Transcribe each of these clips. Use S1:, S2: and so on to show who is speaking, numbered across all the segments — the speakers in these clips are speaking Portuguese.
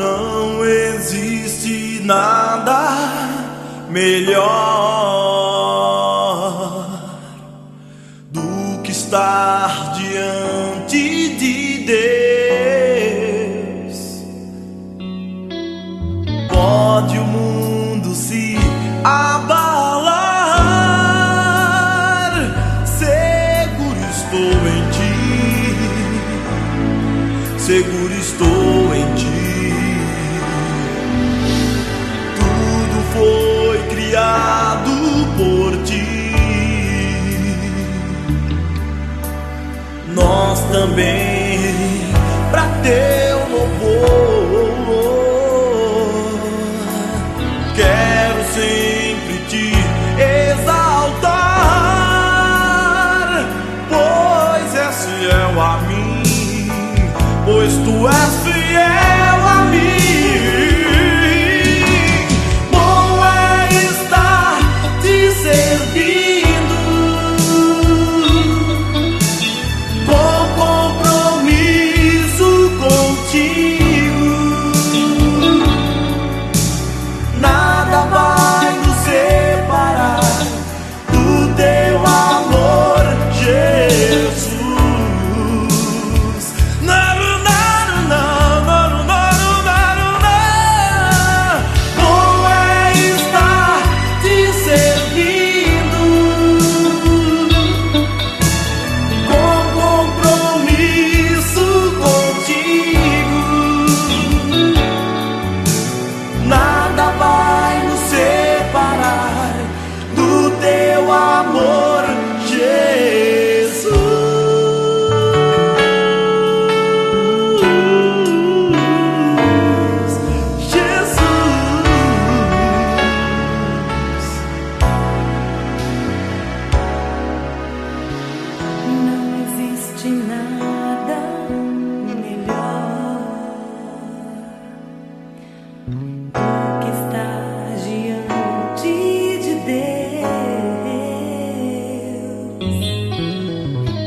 S1: Não existe nada melhor do que estar diante de Deus. Pode o mundo se abalar, seguro estou em ti, seguro estou em ti. Foi criado por ti. Nós também, pra teu louvor, quero sempre te exaltar, pois és fiel a mim, pois tu és fiel a mim. Servindo com compromisso contigo, nada vai nos separar do teu amor, Jesus. Bom é estar te servindo nada vai nos separar do teu amor, Jesus. Jesus.
S2: Não existe nada melhor do que estar diante de Deus.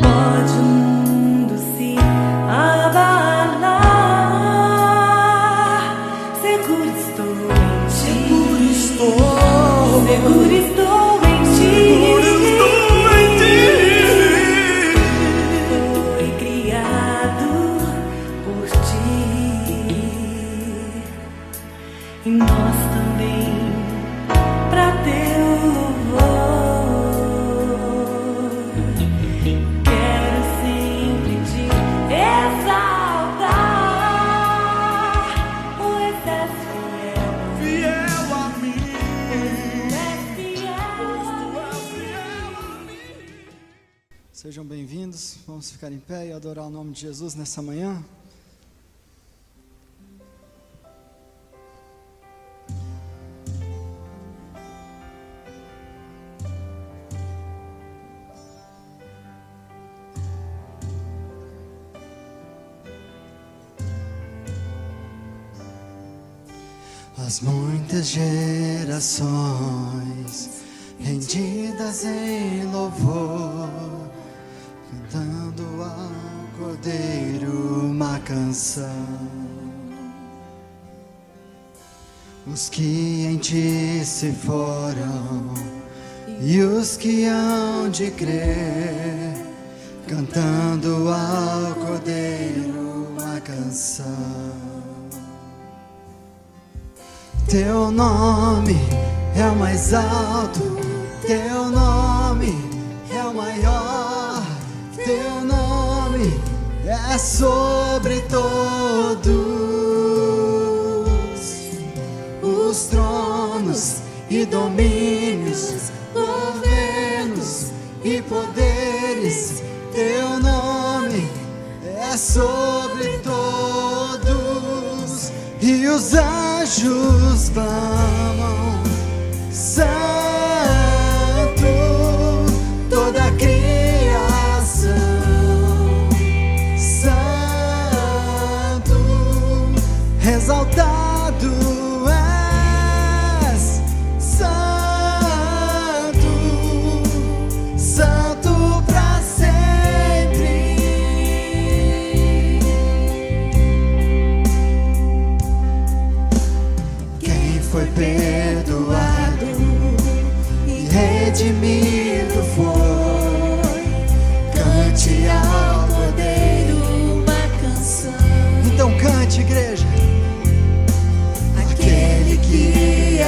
S2: Pode o mundo se abalar, seguro estou em ti, seguro estou em ti. Foi criado por ti. E nós também, pra teu louvor, quero sempre te exaltar, pois és
S1: Fiel a mim.
S3: Sejam bem-vindos, vamos ficar em pé e adorar o nome de Jesus nessa manhã. As muitas gerações rendidas em louvor, cantando ao Cordeiro uma canção. Os que em ti se foram e os que hão de crer, cantando ao Cordeiro uma canção. Teu nome é o mais alto, teu nome é o maior, teu nome é sobre todos os tronos e domínios, governos e poderes. Teu nome é sobre todos, e os anjos clamam: Santo, toda a criação, Santo, exaltado és, Santo, Santo pra sempre.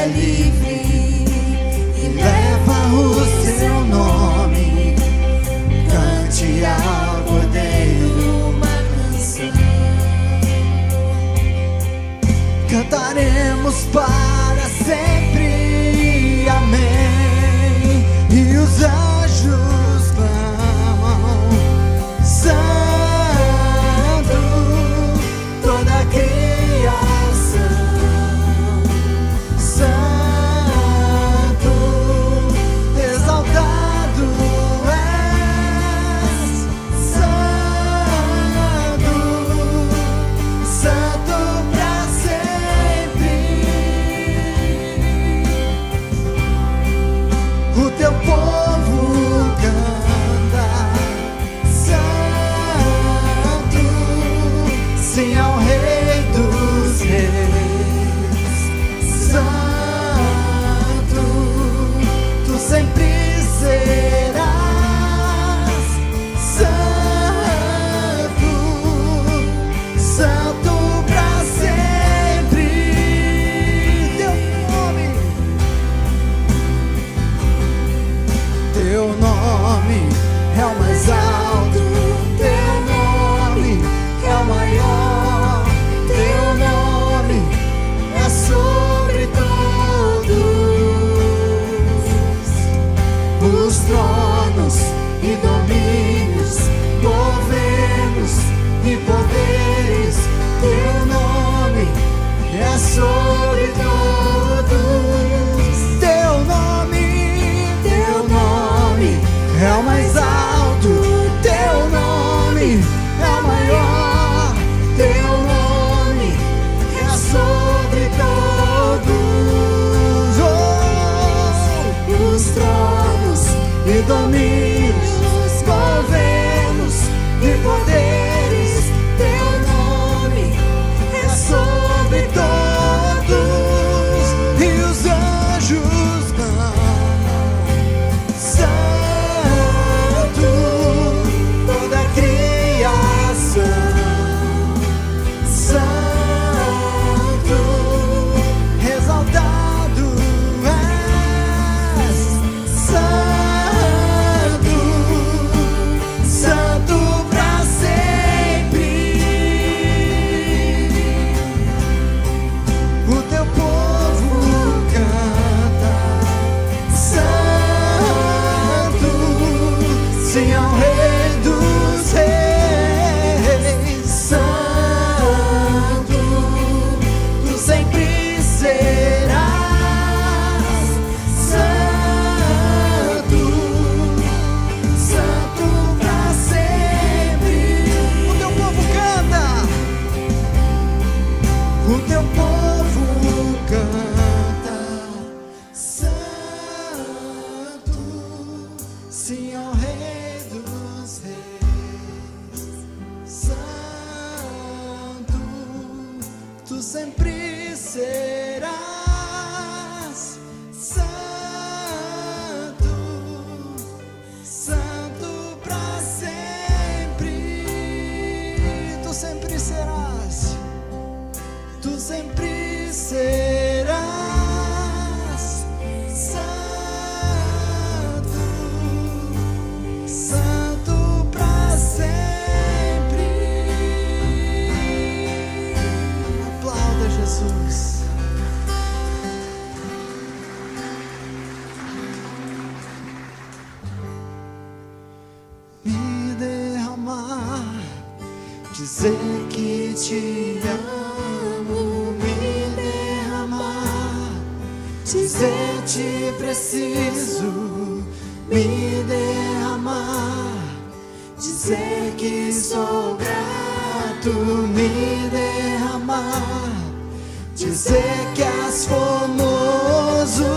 S1: é livre e leva o seu nome. Cante ao Cordeiro uma canção. Cantaremos para sempre, amém. E os anjos clamam, santo, toda a criação, santo, exaltado és, santo, santo pra sempre. O teu povo canta, santo, sim ao Rei dos Reis, santo, tu sempre serás, santo, santo pra sempre. Teu nome é o mais alto, teu nome é o maior, teu nome é sobre todos os tronos e domínios, governos e poderes. Teu nome é sobre todos. Teu nome é o mais alto, teu nome é o maior, teu nome é sobre todos os tronos e domínios, governos e poderes. Teu nome é sobre todos e os anjos clamam, santo, toda a criação, santo, exaltado és, santo, santo pra sempre. O teu povo canta, santo, sim ao Rei dos Reis, santo, tu sempre serás, santo, santo pra sempre. O teu povo canta, o teu povo canta, santo, sim ao Rei dos Reis, santo, tu sempre serás, santo, santo pra sempre. Tu sempre serás, tu sempre serás, santo, santo pra sempre. Aplauda Jesus. Me derramar, dizer que te amo, me derramar, dizer te preciso, me derramar, dizer que sou grato, me derramar, dizer que és formoso.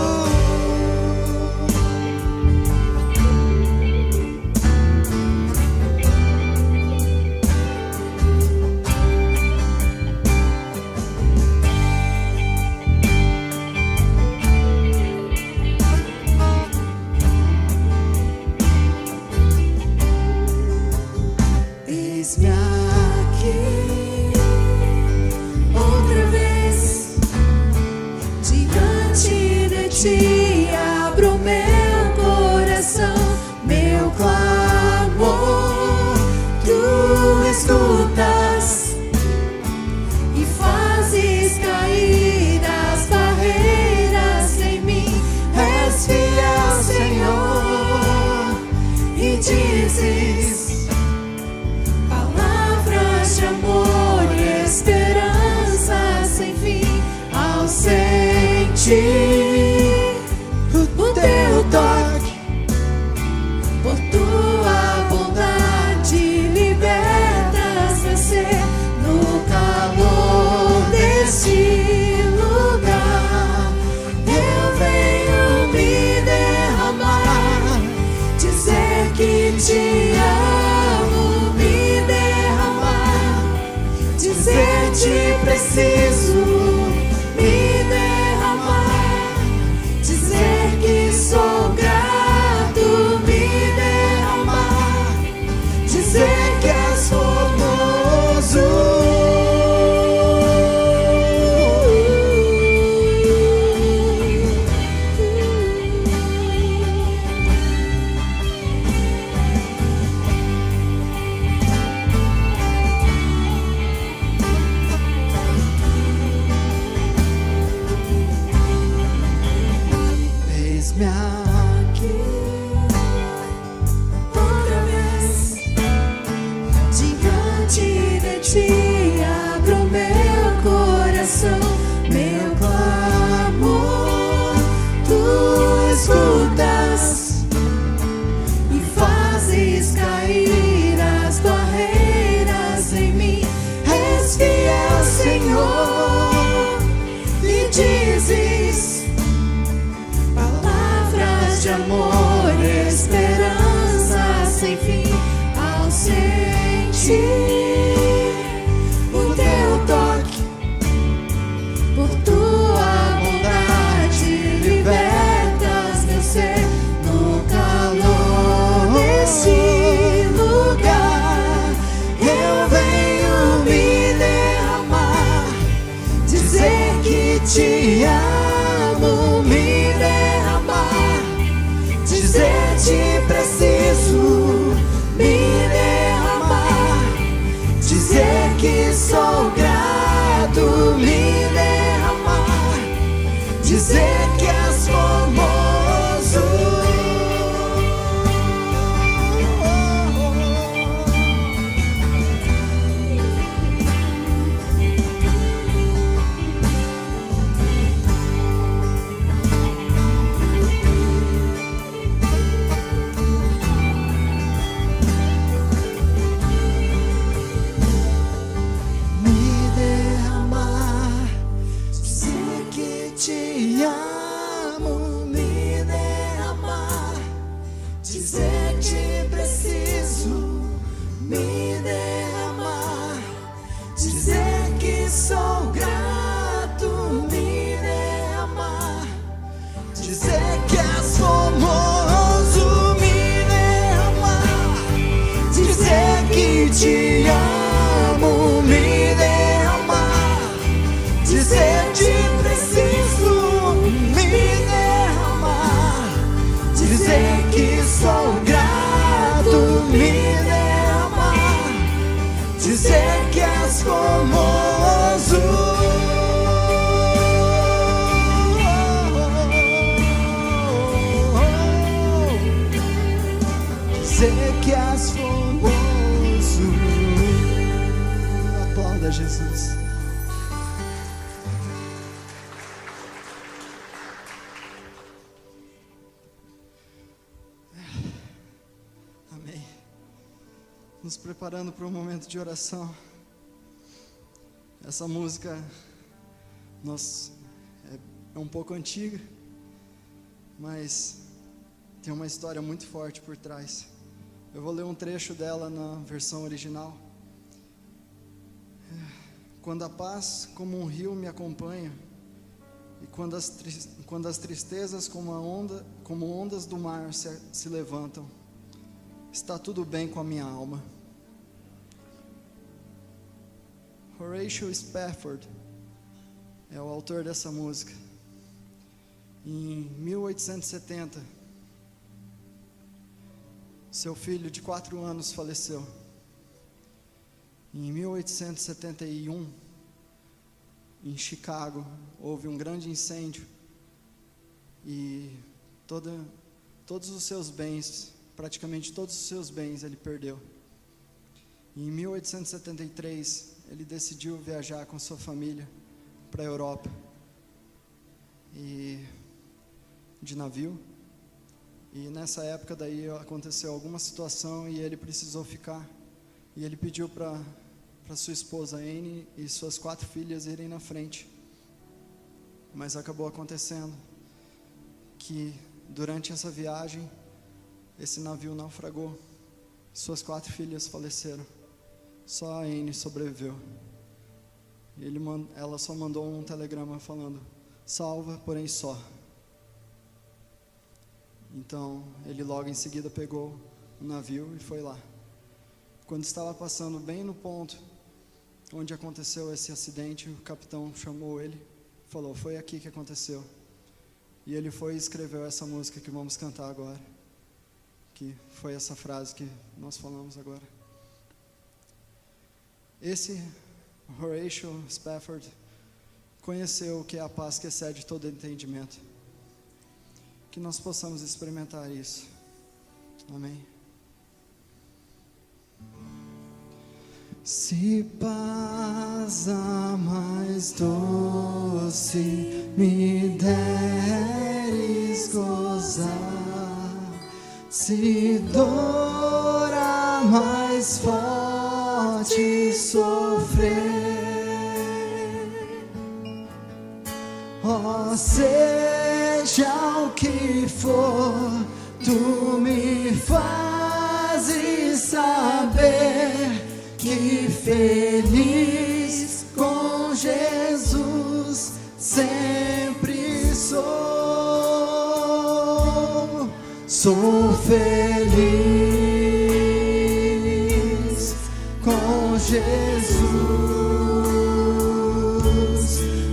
S1: Eis-me aqui outra vez diante
S2: preciso me derramar, dizer que sou grato, me derramar, dizer que és formoso. Eis-me aqui outra vez diante de ti, abro meu coração, meu clamor, tu escutas e fazes cair as barreiras em mim. És fiel, Senhor, e dizes palavras de amor, esperança sem fim. Ao sentir o teu toque, por tua bondade, libertas meu ser. No calor desse lugar, eu venho me derramar, dizer que te amo, me derramar, dizer te preciso, me derramar, dizer que sou grato, me derramar, dizer que és formoso. Me derramar, dizer que te amo, me derramar, dizer que preciso, me derramar, dizer que sou grato, me derramar, dizer que és formoso, me derramar, dizer que te amo, me derramar, dizer te preciso, me derramar, dizer que sou grato, me derramar, dizer que és formoso. Dizer que és formoso. Aplauda Jesus. Amém. Nos preparando para um momento de oração. Essa música é um pouco antiga, mas tem uma história muito forte por trás. Eu vou ler um trecho dela na versão original. Quando a paz como um rio me acompanha, e quando as tristezas como ondas do mar se levantam, está tudo bem com a minha alma. Horatio Spafford é o autor dessa música. Em 1870, seu filho de 4 anos faleceu. Em 1871, em Chicago, houve um grande incêndio e todos os seus bens, praticamente todos os seus bens ele perdeu. Em 1873, ele decidiu viajar com sua família para a Europa, de navio. E nessa época daí aconteceu alguma situação e ele precisou ficar. E ele pediu para sua esposa Anne e suas 4 filhas irem na frente. Mas acabou acontecendo que durante essa viagem, esse navio naufragou. Suas 4 filhas faleceram. Só a Anne sobreviveu. ela só mandou um telegrama falando: salva, porém só. Então, ele logo em seguida pegou o navio e foi lá. Quando estava passando bem no ponto onde aconteceu esse acidente, o capitão chamou ele e falou: foi aqui que aconteceu. E ele foi e escreveu essa música que vamos cantar agora, que foi essa frase que nós falamos agora. Esse Horatio Spafford conheceu o que é a paz que excede todo entendimento. Que nós possamos experimentar isso. Amém. Se paz a mais doce me deres gozar, se dor a mais forte sofrer, ó, seja o que for, tu me fazes saber que feliz com Jesus sempre sou. Sou feliz com Jesus.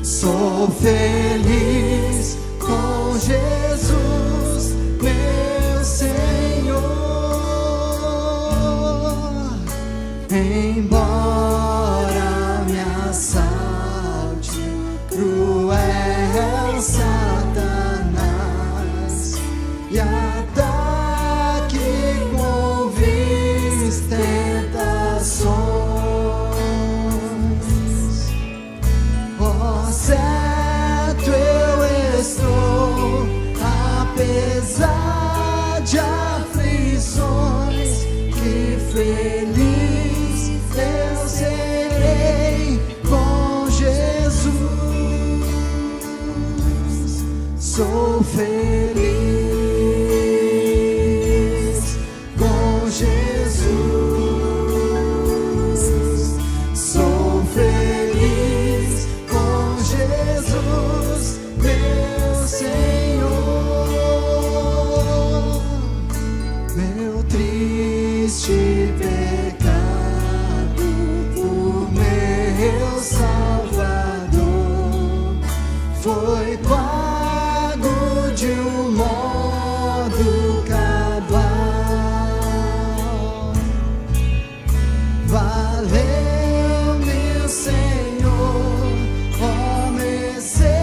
S2: Sou feliz com Jesus, meu Senhor. Embora me assalte cruel Satanás e ataque com vis tentações, ó, certo eu estou, apesar de aflições, que feliz eu serei com Jesus. Sou feliz com Jesus. Sou feliz com Jesus, meu Senhor. Meu triste pecado, o meu Salvador foi pago de um modo cabal. Valeu-me o Senhor, ó, mercê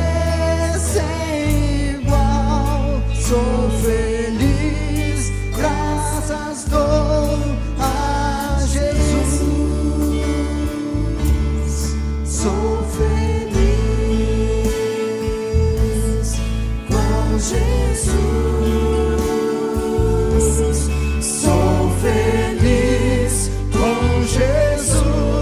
S2: sem igual. Sou feliz, graças dou a Jesus. Sou feliz com Jesus. Sou feliz com Jesus.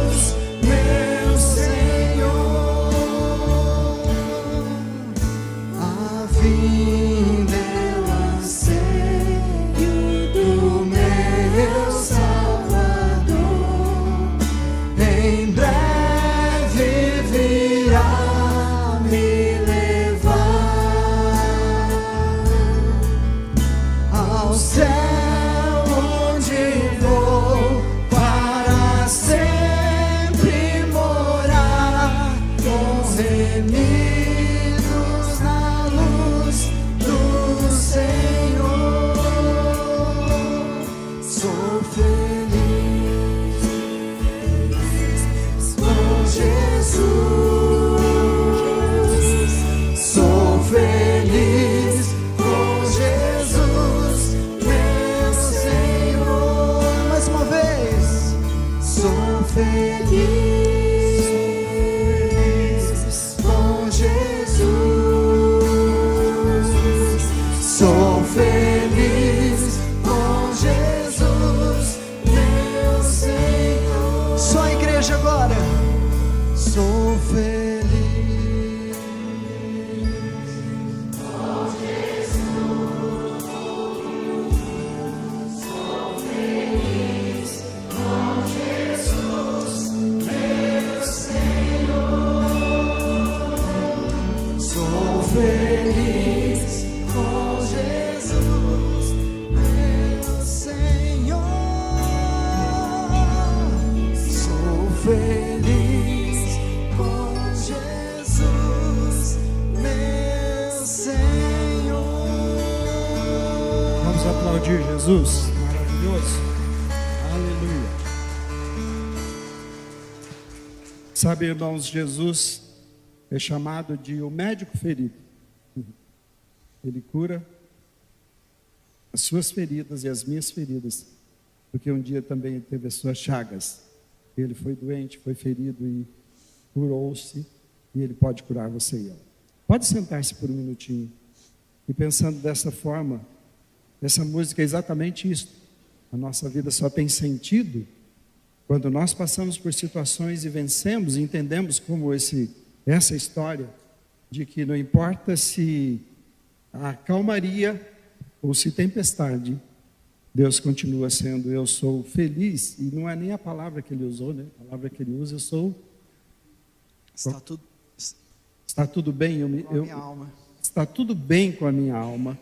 S4: Jesus, maravilhoso. Aleluia. Sabe, irmãos, Jesus é chamado de o médico ferido. Ele cura as suas feridas e as minhas feridas, porque um dia também ele teve as suas chagas. Ele foi doente, foi ferido e curou-se, e ele pode curar você e eu. Pode sentar-se por um minutinho. E pensando dessa forma, essa música é exatamente isso. A nossa vida só tem sentido quando nós passamos por situações e vencemos, e entendemos como essa história de que não importa se há calmaria ou se tempestade, Deus continua sendo eu sou feliz. E não é nem a palavra que ele usou, né? A palavra que ele usa, eu sou... Está tudo bem,
S2: minha alma.
S4: Está tudo bem com a minha alma,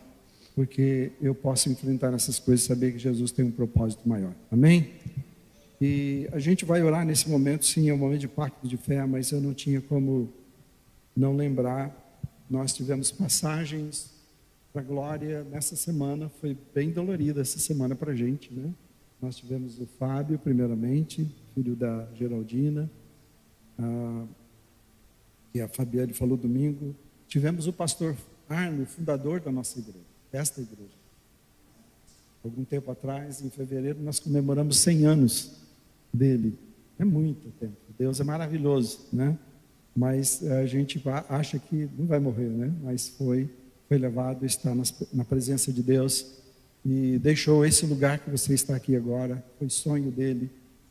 S4: porque eu posso enfrentar essas coisas e saber que Jesus tem um propósito maior. Amém? E a gente vai orar nesse momento, sim, é um momento de pacto de fé, mas eu não tinha como não lembrar. Nós tivemos passagens para a glória nessa semana, foi bem dolorida essa semana para a gente, né? Nós tivemos o Fábio, primeiramente, filho da Geraldina, e a Fabiane falou domingo. Tivemos o pastor Arno, fundador da nossa igreja, desta igreja. Algum tempo atrás, em fevereiro, nós comemoramos 100 anos dele. É muito tempo. Deus é maravilhoso, né? Mas a gente acha que não vai morrer, né? Mas foi levado, está na presença de Deus e deixou esse lugar que você está aqui agora. Foi sonho dele,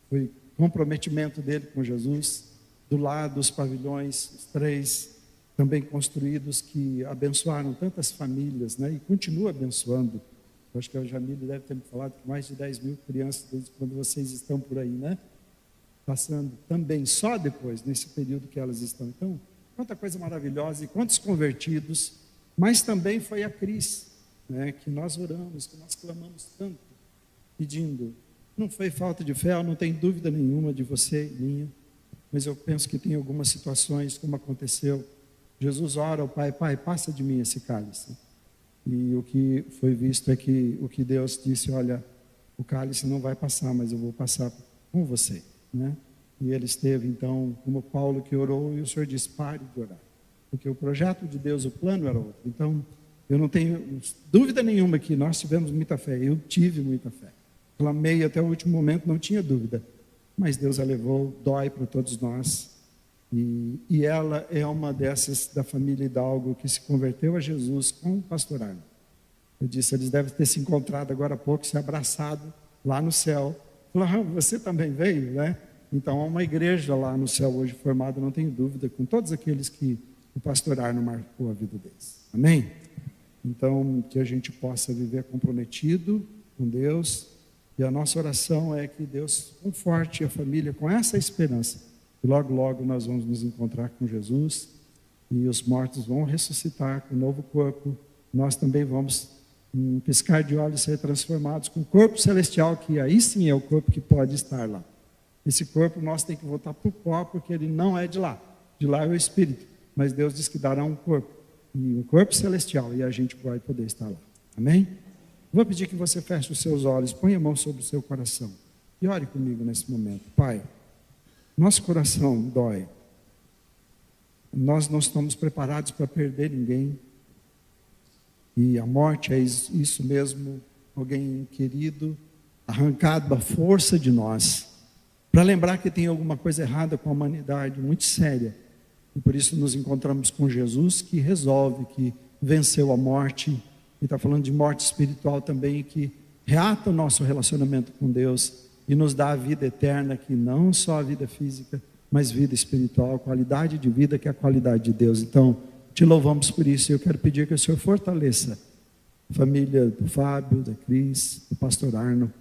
S4: foi comprometimento dele com Jesus. Do lado, os pavilhões, os 3 também construídos, que abençoaram tantas famílias, né? E continua abençoando. Eu acho que a Jamile deve ter me falado que mais de 10 mil crianças, desde quando vocês estão por aí, né? Passando também, só depois, nesse período que elas estão. Então, quanta coisa maravilhosa e quantos convertidos. Mas também foi a Cris, né? Que nós oramos, que nós clamamos tanto, pedindo. Não foi falta de fé, eu não tenho dúvida nenhuma de você e minha. Mas eu penso que tem algumas situações, como aconteceu. Jesus ora ao Pai, Pai, passa de mim esse cálice. E o que foi visto é que o que Deus disse, olha, o cálice não vai passar, mas eu vou passar com você, né? E ele esteve, então, como Paulo que orou, e o Senhor disse, pare de orar. Porque o projeto de Deus, o plano era outro. Então, eu não tenho dúvida nenhuma que nós tivemos muita fé. Eu tive muita fé. Clamei até o último momento, não tinha dúvida. Mas Deus a levou, dói para todos nós. E ela é uma dessas da família Hidalgo que se converteu a Jesus com o pastor Arno. Eu disse, eles devem ter se encontrado agora há pouco, se abraçado lá no céu. Falaram, você também veio, né? Então há uma igreja lá no céu hoje formada, não tenho dúvida, com todos aqueles que o pastor Arno marcou a vida deles. Amém? Então, que a gente possa viver comprometido com Deus. E a nossa oração é que Deus conforte a família com essa esperança. E logo, logo nós vamos nos encontrar com Jesus. E os mortos vão ressuscitar com um novo corpo. Nós também vamos, em piscar de olhos, ser transformados com o corpo celestial, que aí sim é o corpo que pode estar lá. Esse corpo nós temos que voltar para o pó, porque ele não é de lá. De lá é o Espírito. Mas Deus diz que dará um corpo. E um corpo celestial. E a gente vai poder estar lá. Amém? Vou pedir que você feche os seus olhos, ponha a mão sobre o seu coração e ore comigo nesse momento. Pai, nosso coração dói. Nós não estamos preparados para perder ninguém. E a morte é isso mesmo, alguém querido, arrancado à força de nós, para lembrar que tem alguma coisa errada com a humanidade, muito séria. E por isso nos encontramos com Jesus, que resolve, que venceu a morte. E está falando de morte espiritual também, que reata o nosso relacionamento com Deus e nos dá a vida eterna, que não só a vida física, mas vida espiritual, qualidade de vida que é a qualidade de Deus. Então, te louvamos por isso. E eu quero pedir que o Senhor fortaleça a família do Fábio, da Cris, do pastor Arno.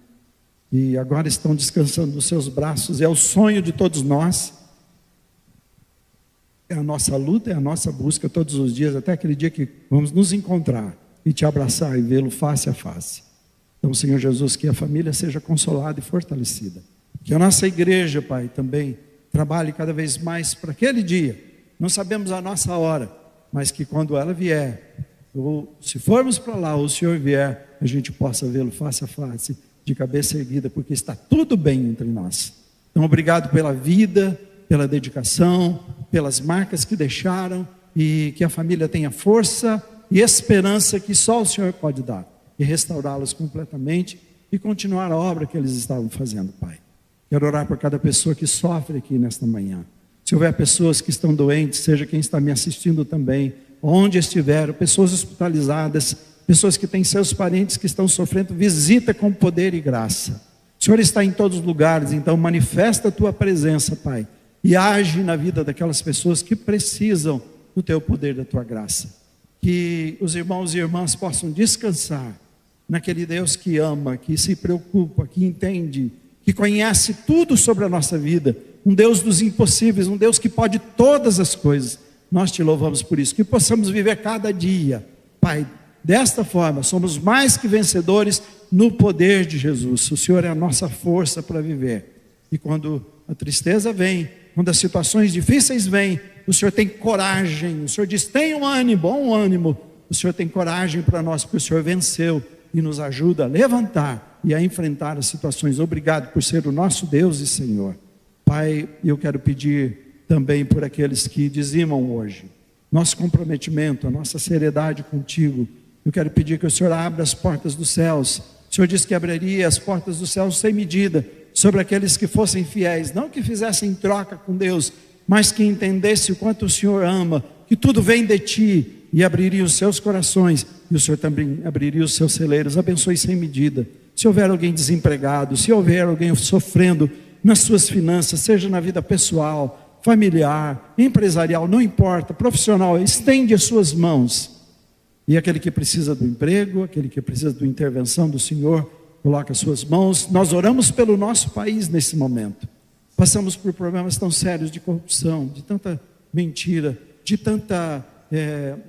S4: E agora estão descansando nos seus braços. É o sonho de todos nós. É a nossa luta, é a nossa busca todos os dias, até aquele dia que vamos nos encontrar e te abraçar e vê-lo face a face. Então, Senhor Jesus, que a família seja consolada e fortalecida. Que a nossa igreja, Pai, também trabalhe cada vez mais para aquele dia. Não sabemos a nossa hora, mas que quando ela vier, ou se formos para lá, ou o Senhor vier, a gente possa vê-lo face a face, de cabeça erguida, porque está tudo bem entre nós. Então, obrigado pela vida, pela dedicação, pelas marcas que deixaram, e que a família tenha força e esperança que só o Senhor pode dar, e restaurá-los completamente, e continuar a obra que eles estavam fazendo, Pai. Quero orar por cada pessoa que sofre aqui nesta manhã. Se houver pessoas que estão doentes, seja quem está me assistindo também, onde estiver, pessoas hospitalizadas, pessoas que têm seus parentes que estão sofrendo, visita com poder e graça. O Senhor está em todos os lugares, então manifesta a tua presença, Pai, e age na vida daquelas pessoas que precisam do teu poder, da tua graça. Que os irmãos e irmãs possam descansar naquele Deus que ama, que se preocupa, que entende, que conhece tudo sobre a nossa vida, um Deus dos impossíveis, um Deus que pode todas as coisas. Nós te louvamos por isso, que possamos viver cada dia, Pai, desta forma. Somos mais que vencedores no poder de Jesus. O Senhor é a nossa força para viver, e quando a tristeza vem, quando as situações difíceis vêm, o Senhor tem coragem. O Senhor diz: tenham ânimo, bom ânimo. O Senhor tem coragem para nós, porque o Senhor venceu e nos ajuda a levantar e a enfrentar as situações. Obrigado por ser o nosso Deus e Senhor. Pai, eu quero pedir também por aqueles que dizimam hoje, nosso comprometimento, a nossa seriedade contigo. Eu quero pedir que o Senhor abra as portas dos céus. O Senhor disse que abriria as portas dos céus sem medida sobre aqueles que fossem fiéis, não que fizessem troca com Deus, mas que entendesse o quanto o Senhor ama, que tudo vem de ti, e abriria os seus corações, e o Senhor também abriria os seus celeiros. Abençoe sem medida. Se houver alguém desempregado, se houver alguém sofrendo nas suas finanças, seja na vida pessoal, familiar, empresarial, não importa, profissional, estende as suas mãos. E aquele que precisa do emprego, aquele que precisa da intervenção do Senhor, coloca as suas mãos. Nós oramos pelo nosso país nesse momento. Passamos por problemas tão sérios de corrupção, de tanta mentira, de tanta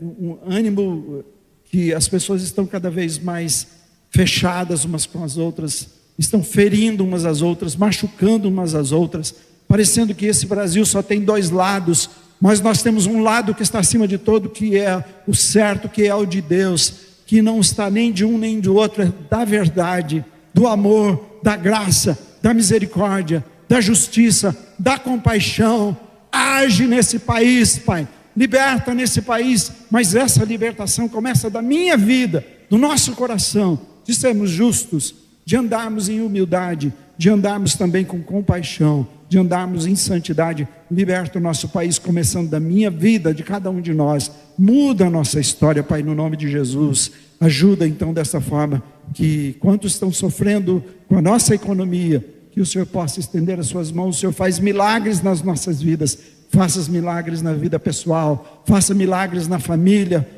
S4: um ânimo que as pessoas estão cada vez mais fechadas umas com as outras, estão ferindo umas às outras, machucando umas às outras, parecendo que esse Brasil só tem dois lados, mas nós temos um lado que está acima de todo, que é o certo, que é o de Deus, que não está nem de um nem do outro, é da verdade, do amor, da graça, da misericórdia, da justiça, da compaixão. Age nesse país, Pai, liberta nesse país, mas essa libertação começa da minha vida, do nosso coração, de sermos justos, de andarmos em humildade, de andarmos também com compaixão, de andarmos em santidade. Liberta o nosso país, começando da minha vida, de cada um de nós. Muda a nossa história, Pai, no nome de Jesus. Ajuda então dessa forma, que quantos estão sofrendo com a nossa economia, que o Senhor possa estender as suas mãos. O Senhor faz milagres nas nossas vidas. Faça milagres na vida pessoal, faça milagres na família.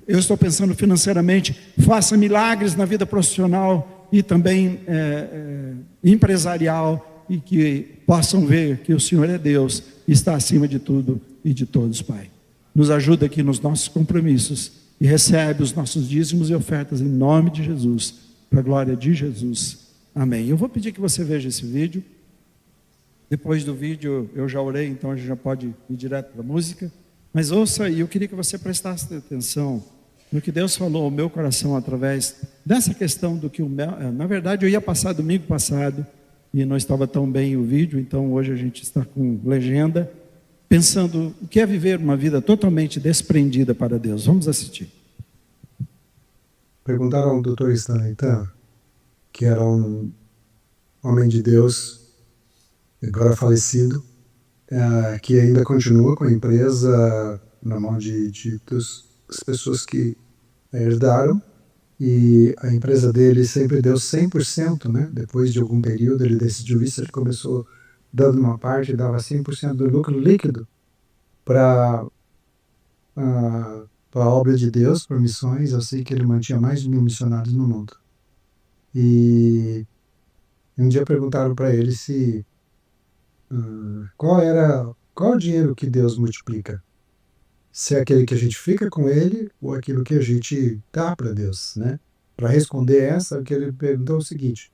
S4: Eu estou pensando financeiramente, faça milagres na vida profissional e também empresarial, e que possam ver que o Senhor é Deus e está acima de tudo e de todos, Pai. Nos ajuda aqui nos nossos compromissos e recebe os nossos dízimos e ofertas em nome de Jesus, para a glória de Jesus. Amém. Eu vou pedir que você veja esse vídeo. Depois do vídeo eu já orei, então a gente já pode ir direto para a música. Mas ouça, e eu queria que você prestasse atenção no que Deus falou ao meu coração através dessa questão do que na verdade eu ia passar domingo passado e não estava tão bem o vídeo, então hoje a gente está com legenda, pensando o que é viver uma vida totalmente desprendida para Deus. Vamos assistir.
S5: Perguntaram ao Dr. Stanley Tan, que era um homem de Deus, agora falecido, que ainda continua com a empresa na mão das pessoas que a herdaram, e a empresa dele sempre deu 100%, né? Depois de algum período ele decidiu isso, ele começou dando uma parte, dava 100% do lucro líquido para a obra de Deus, por missões. Eu sei que ele mantinha mais de 1000 missionários no mundo. E um dia perguntaram para ele se qual o dinheiro que Deus multiplica, se é aquele que a gente fica com ele ou aquilo que a gente dá para Deus, né? Para responder essa, o que ele perguntou é o seguinte: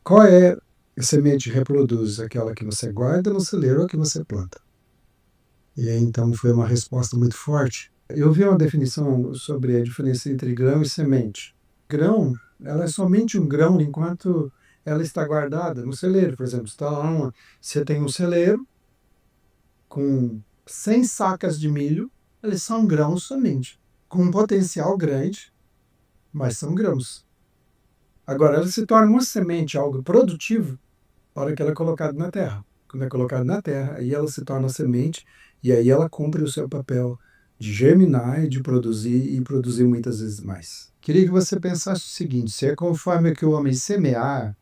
S5: qual é a semente que reproduz, aquela que você guarda no celeiro ou que você planta? E aí então foi uma resposta muito forte. Eu vi uma definição sobre a diferença entre grão e semente. Grão, ela é somente um grão enquanto ela está guardada no celeiro, por exemplo. Você tem um celeiro com 100 sacas de milho, eles são grãos somente, com um potencial grande, mas são grãos. Agora, ela se torna uma semente, algo produtivo, na hora que ela é colocada na terra. Quando é colocada na terra, aí ela se torna semente, e aí ela cumpre o seu papel de germinar e de produzir, e produzir muitas vezes mais. Queria que você pensasse o seguinte: se é conforme que o homem semear,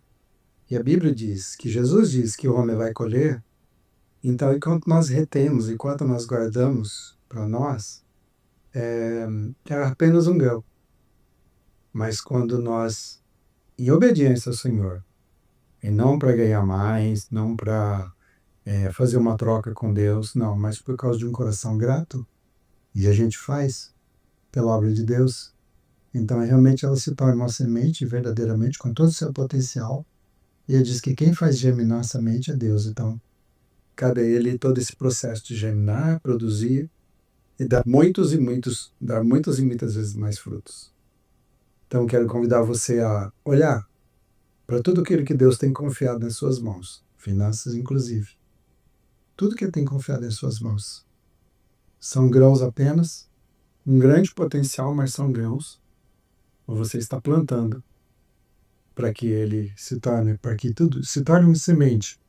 S5: e a Bíblia diz, que Jesus diz que o homem vai colher, então enquanto nós retemos, enquanto nós guardamos para nós, é apenas um grão. Mas quando nós, em obediência ao Senhor, e não para ganhar mais, não para fazer uma troca com Deus, não, mas por causa de um coração grato, e a gente faz pela obra de Deus, então realmente ela se torna uma semente verdadeiramente com todo o seu potencial. E ele diz que quem faz germinar a semente é Deus. Então, cabe a ele todo esse processo de germinar, produzir e dar muitas e muitas vezes mais frutos. Então, quero convidar você a olhar para tudo aquilo que Deus tem confiado nas suas mãos, finanças inclusive. Tudo que Ele tem confiado em suas mãos. São grãos apenas, um grande potencial, mas são grãos. Ou você está plantando para que ele para que tudo se torne uma semente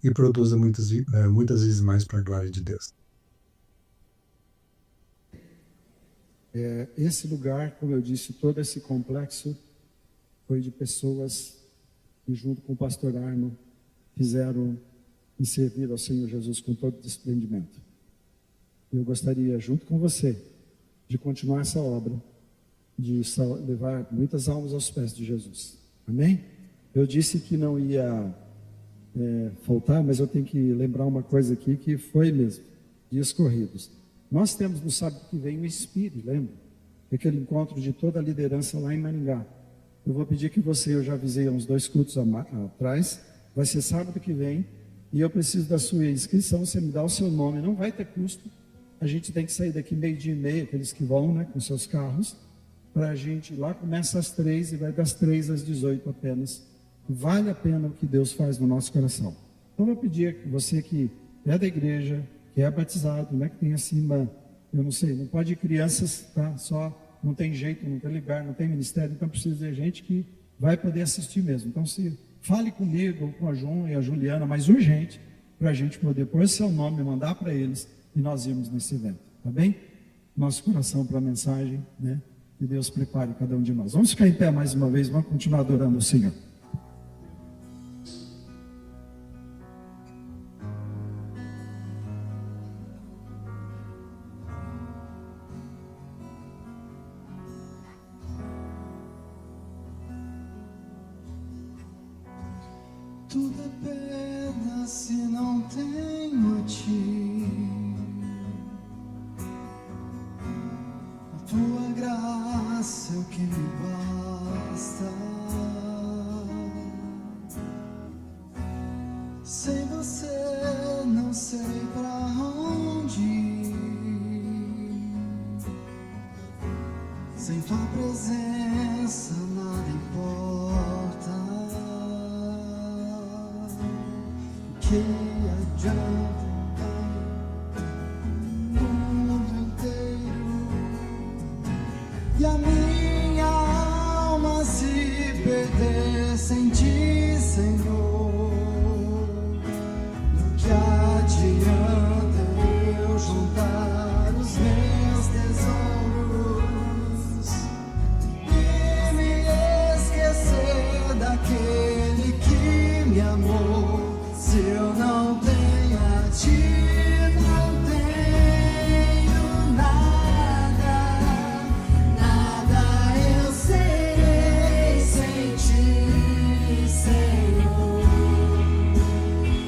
S5: e produza muitas vezes mais para a glória de Deus.
S4: Esse lugar, como eu disse, todo esse complexo foi de pessoas que, junto com o pastor Arno, fizeram e serviram ao Senhor Jesus com todo desprendimento. Eu gostaria, junto com você, de continuar essa obra, de levar muitas almas aos pés de Jesus. Amém? Eu disse que não ia faltar, mas eu tenho que lembrar uma coisa aqui que foi mesmo, dias corridos. Nós temos no sábado que vem o Espírito, lembra? Aquele encontro de toda a liderança lá em Maringá. Eu vou pedir que você, eu já avisei há uns 2 cultos atrás, vai ser sábado que vem, e eu preciso da sua inscrição, você me dá o seu nome, não vai ter custo. A gente tem que sair daqui 12:30, aqueles que vão, né, com seus carros, para a gente, lá começa às 3 e vai das 3 às 18 apenas. Vale a pena o que Deus faz no nosso coração. Então eu vou pedir que você que é da igreja, que é batizado, né, que tem acima, eu não sei, não pode ir crianças, tá? Só não tem jeito, não tem lugar, não tem ministério, então precisa de gente que vai poder assistir mesmo. Então fale comigo, com a João e a Juliana, mas urgente, para a gente poder pôr seu nome, mandar para eles e nós irmos nesse evento, tá bem? Nosso coração para a mensagem, né? Que Deus prepare cada um de nós. Vamos ficar em pé mais uma vez, vamos continuar adorando o Senhor.
S2: Tudo é perda se não tenho a ti. A tua graça é o que me basta. Sem você não sei pra onde ir. Sem tua presença nada importa. Que adianta o mundo inteiro e a minha alma se perder sem ti, Senhor? Do que adianta eu juntar os meus tesouros e me esquecer daquele que me amou? Se eu não tenho a ti, não tenho nada, nada eu serei sem ti, Senhor.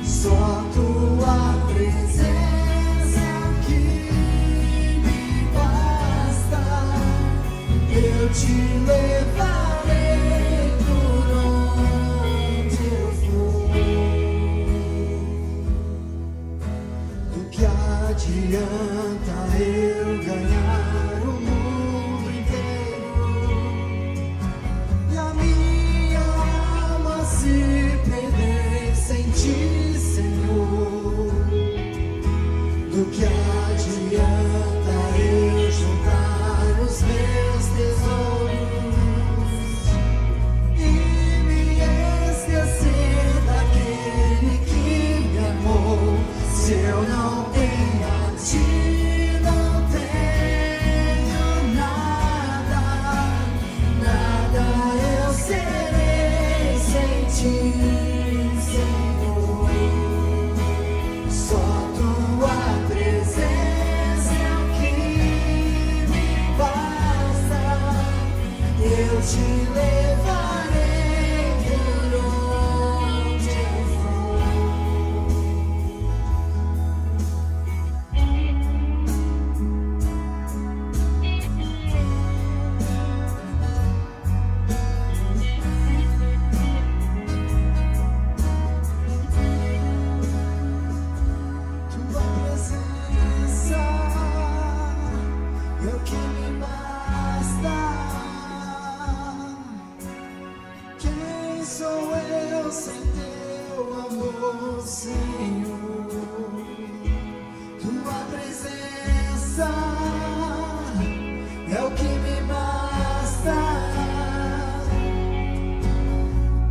S2: Só tua presença que me basta, eu te levarei por onde eu for. Que adianta eu ganhar
S1: Senhor. Tua presença é o que me basta.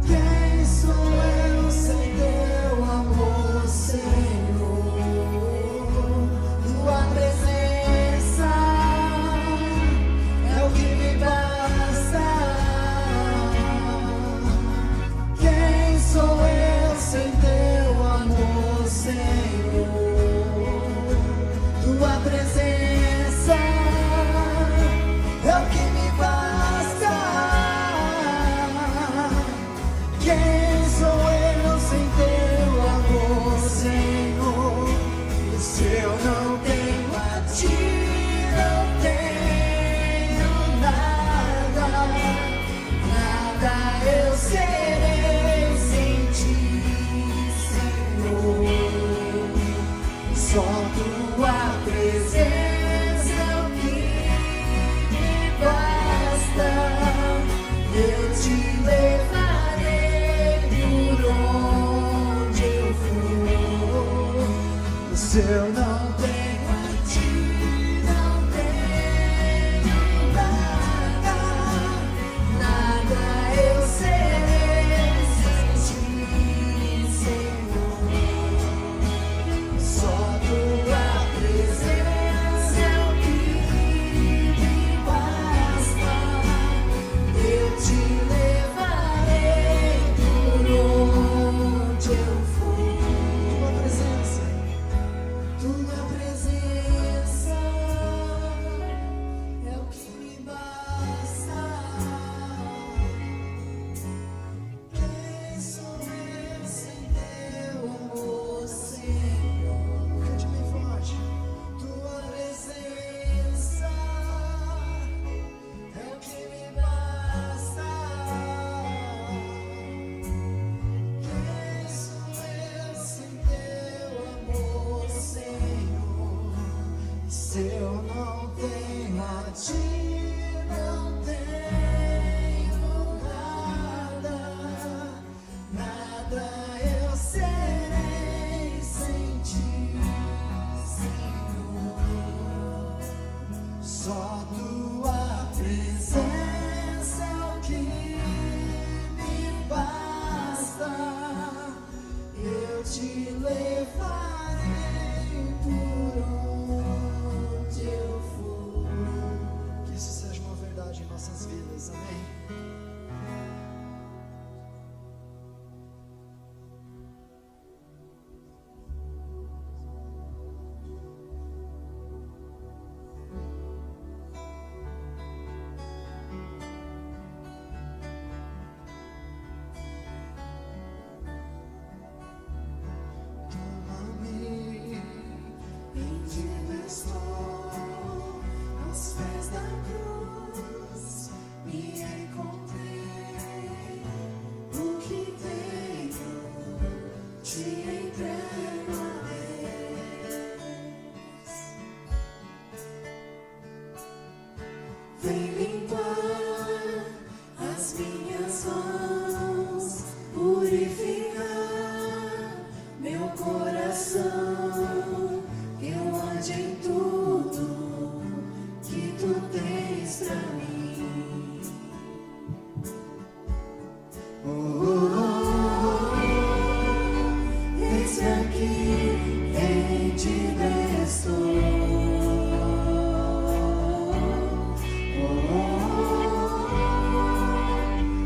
S1: Quem sou eu sem teu amor, Senhor? Tua presença é o que me basta. Quem sou eu sem teu amor, Senhor? Tua presença é o que me basta. Quem sou eu sem teu amor, Senhor? E se eu não tenho a ti, não tenho nada, nada eu serei sem ti, Senhor. Só tua presença é o que me basta. Eu te levarei por onde eu for. Se eu não tenho a ti, não tenho nada, nada eu serei sem ti, Senhor. Só tua presença é o que me basta. Eu te levarei por onde eu for. Tua presença é o que me basta. Quem sou eu sem teu amor, Senhor? Cante bem forte. Tua presença é o que me basta. Quem sou eu sem teu amor, Senhor? Se eu não tenho a ti, não tenho nada, nada eu serei sem ti, Senhor. Só tua presença é o que me basta. Eu te levarei por onde eu for.
S2: Que isso seja uma verdade em nossas vidas, amém?
S1: Toma-me, em ti estou, aos pés da cruz, me encontrei. O que tenho, te entrego a Deus. Vem limpar as minhas mãos, purificar meu coração, que eu ande em tudo que tu tens pra mim. Eis-me aqui, em ti estou.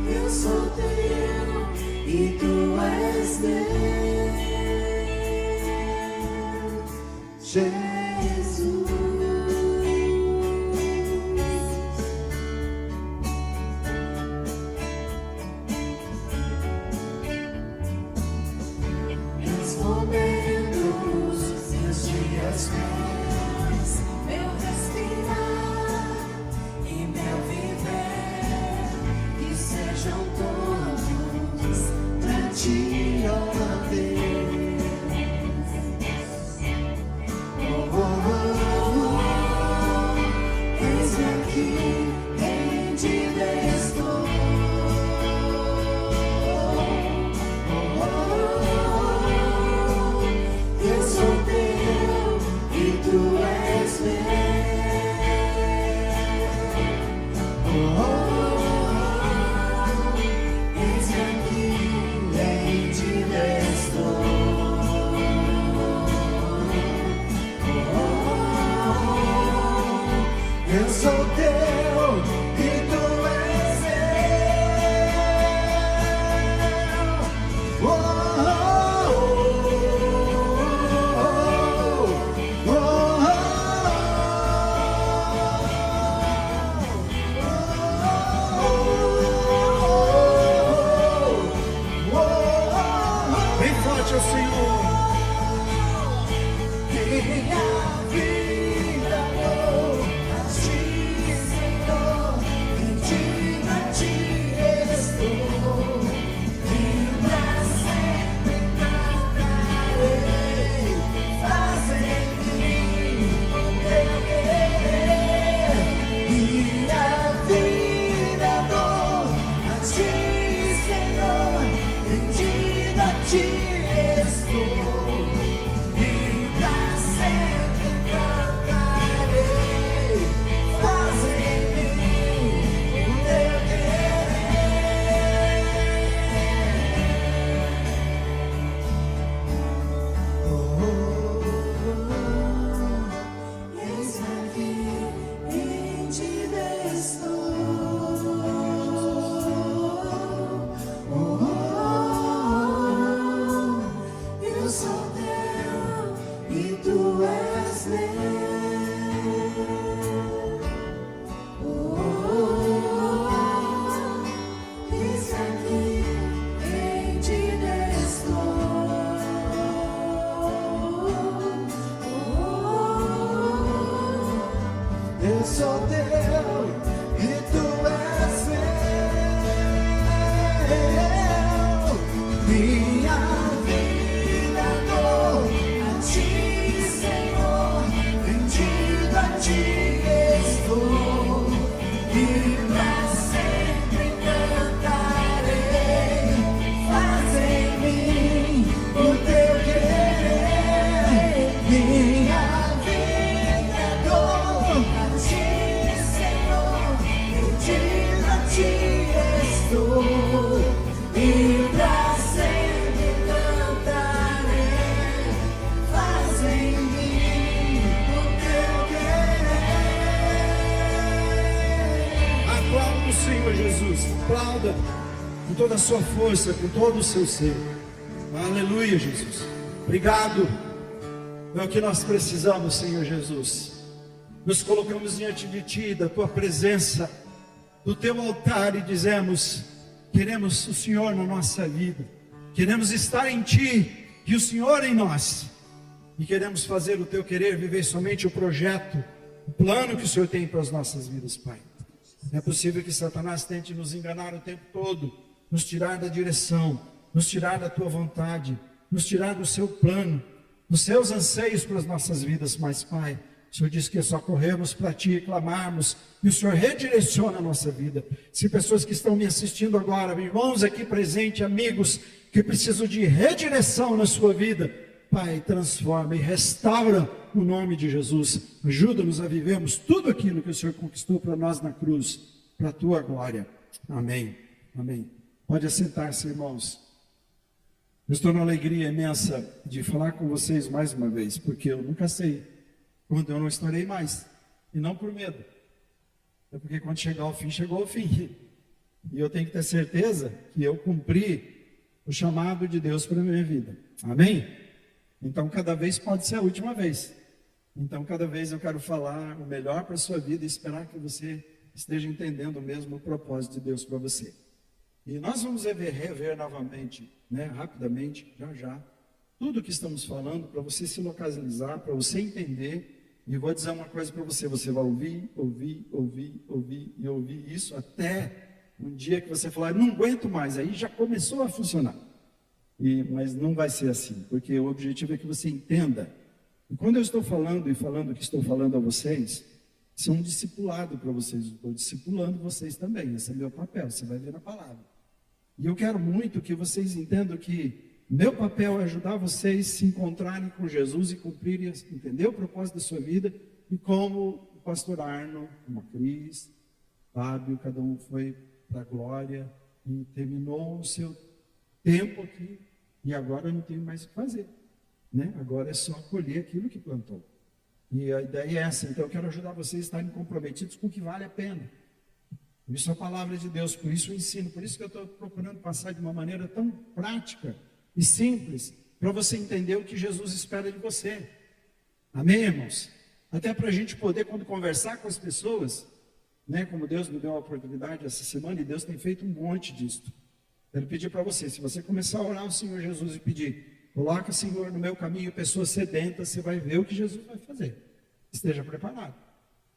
S1: Eu sou teu e tu és meu. Jesus. Meus momentos, meus dias bons, meu respirar e meu viver, que sejam todos pra ti, ó Deus. Oh, oh, oh, oh.
S2: sou teu e tu és meu. Oh, oh, oh, oh, oh, oh, oh. Bem forte ao Senhor. Minha vida dou a ti, Senhor, rendido a ti estou, e pra sempre cantarei, faz em mim o teu querer. Minha vida dou a ti, Senhor, rendido a ti estou. Eu sou teu e tu és meu. Minha vida dou a ti, Senhor, rendido a ti estou, e pra sempre cantarei, faz em mim o teu querer. Minha vida dou a ti, Senhor, rendido a ti estou, e pra sempre cantarei, faz em mim o teu querer.
S4: Aplauda o Senhor Jesus, aplauda com toda a sua força, com todo o seu ser. Aleluia, Jesus. Obrigado. É o que nós precisamos, Senhor Jesus. Nos colocamos diante de Ti, da Tua presença, do Teu altar, e dizemos: queremos o Senhor na nossa vida, queremos estar em Ti e o Senhor em nós, e queremos fazer o Teu querer, viver somente o projeto, o plano que o Senhor tem para as nossas vidas, Pai. Não é possível que Satanás tente nos enganar o tempo todo, nos tirar da direção, nos tirar da Tua vontade, nos tirar do Seu plano, dos Seus anseios para as nossas vidas. Mas, Pai, o Senhor diz que é só corrermos para Ti e clamarmos, e o Senhor redireciona a nossa vida. Se pessoas que estão me assistindo agora, irmãos aqui presentes, amigos, que precisam de redireção na sua vida, Pai, transforma e restaura o nome de Jesus. Ajuda-nos a vivermos tudo aquilo que o Senhor conquistou para nós na cruz, para a Tua glória. Amém. Amém. Pode assentar-se, irmãos. Eu estou na alegria imensa de falar com vocês mais uma vez, porque eu nunca sei quando eu não estarei mais, e não por medo, é porque quando chegar ao fim, chegou ao fim, e eu tenho que ter certeza que eu cumpri o chamado de Deus para a minha vida. Amém? Então cada vez pode ser a última vez. Então cada vez eu quero falar o melhor para a sua vida e esperar que você esteja entendendo mesmo o propósito de Deus para você. E nós vamos rever novamente, rapidamente, já, tudo o que estamos falando, para você se localizar, para você entender. E vou dizer uma coisa para você: você vai ouvir isso até um dia que você falar, não aguento mais, aí já começou a funcionar. Mas não vai ser assim, porque o objetivo é que você entenda. E quando eu estou falando o que estou falando a vocês, isso é um discipulado para vocês. Eu estou discipulando vocês também, esse é meu papel, você vai ver na palavra. E eu quero muito que vocês entendam que meu papel é ajudar vocês a se encontrarem com Jesus e cumprirem, entender o propósito da sua vida. E como o pastor Arno, como a Cris, Fábio, cada um foi para a glória e terminou o seu tempo aqui. E agora não tem mais o que fazer, Agora é só colher aquilo que plantou. E a ideia é essa. Então eu quero ajudar vocês a estarem comprometidos com o que vale a pena. Isso é a palavra de Deus, por isso eu ensino, por isso que eu estou procurando passar de uma maneira tão prática e simples, para você entender o que Jesus espera de você. Amém, irmãos? Até para a gente poder, quando conversar com as pessoas, né, como Deus me deu a oportunidade essa semana, e Deus tem feito um monte disso. Quero pedir para você, se você começar a orar ao Senhor Jesus e pedir, coloca, Senhor, no meu caminho pessoas sedentas, você vai ver o que Jesus vai fazer. Esteja preparado.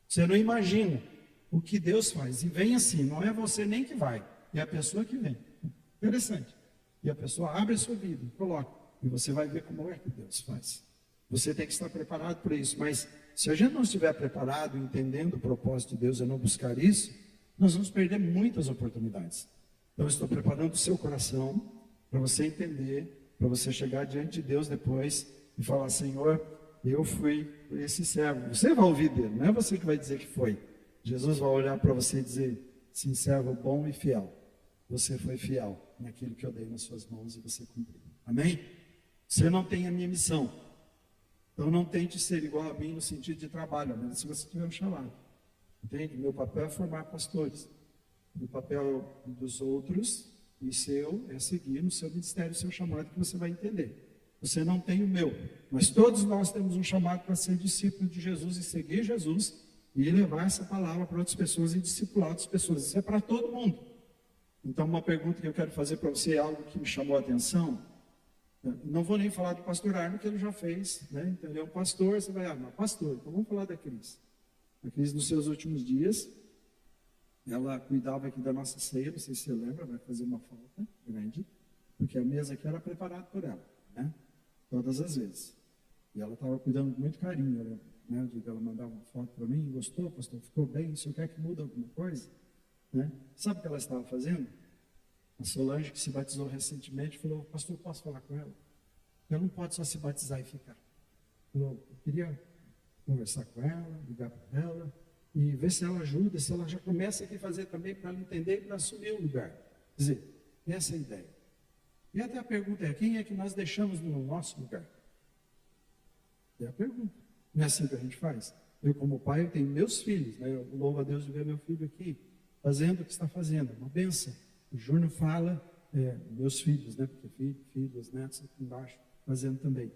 S4: Você não imagina o que Deus faz. E vem assim, não é você nem que vai, é a pessoa que vem. Interessante. E a pessoa abre a sua vida, coloca, e você vai ver como é que Deus faz. Você tem que estar preparado para isso, mas se a gente não estiver preparado, entendendo o propósito de Deus e não buscar isso, nós vamos perder muitas oportunidades. Então eu estou preparando o seu coração para você entender, para você chegar diante de Deus depois e falar, Senhor, eu fui esse servo. Você vai ouvir dele, não é você que vai dizer que foi. Jesus vai olhar para você e dizer, sim, servo bom e fiel. Você foi fiel naquilo que eu dei nas suas mãos e você cumpriu. Amém? Você não tem a minha missão. Então não tente ser igual a mim no sentido de trabalho, mas se você tiver um chamado. Entende? Meu papel é formar pastores. O papel dos outros e seu é seguir no seu ministério, o seu chamado, que você vai entender. Você não tem o meu, mas todos nós temos um chamado para ser discípulo de Jesus e seguir Jesus e levar essa palavra para outras pessoas e discipular outras pessoas. Isso é para todo mundo. Então uma pergunta que eu quero fazer para você é algo que me chamou a atenção. Não vou nem falar do pastor Arno, que ele já fez, né? Então ele é um pastor, você vai, mas pastor, então vamos falar da Cris. A Cris, nos seus últimos dias, ela cuidava aqui da nossa ceia, não sei se você lembra, vai fazer uma falta grande, porque a mesa aqui era preparada por ela, né? Todas as vezes. E ela estava cuidando com muito carinho, eu lembro, né? Ela mandava uma foto para mim, gostou, pastor, ficou bem, o senhor quer que mude alguma coisa? Né? Sabe o que ela estava fazendo? A Solange, que se batizou recentemente, falou, pastor, posso falar com ela? Ela não pode só se batizar e ficar. Falou, eu queria conversar com ela, ligar para ela, e ver se ela ajuda, se ela já começa aqui a fazer também para ela entender e para assumir o lugar. Quer dizer, essa é a ideia. E até a pergunta é, quem é que nós deixamos no nosso lugar? É a pergunta. Não é assim que a gente faz? Eu, como pai, eu tenho meus filhos, né? Eu louvo a Deus de ver meu filho aqui, fazendo o que está fazendo, uma bênção. O Júnior fala, meus filhos, né? Porque filhos, netos aqui embaixo, fazendo também.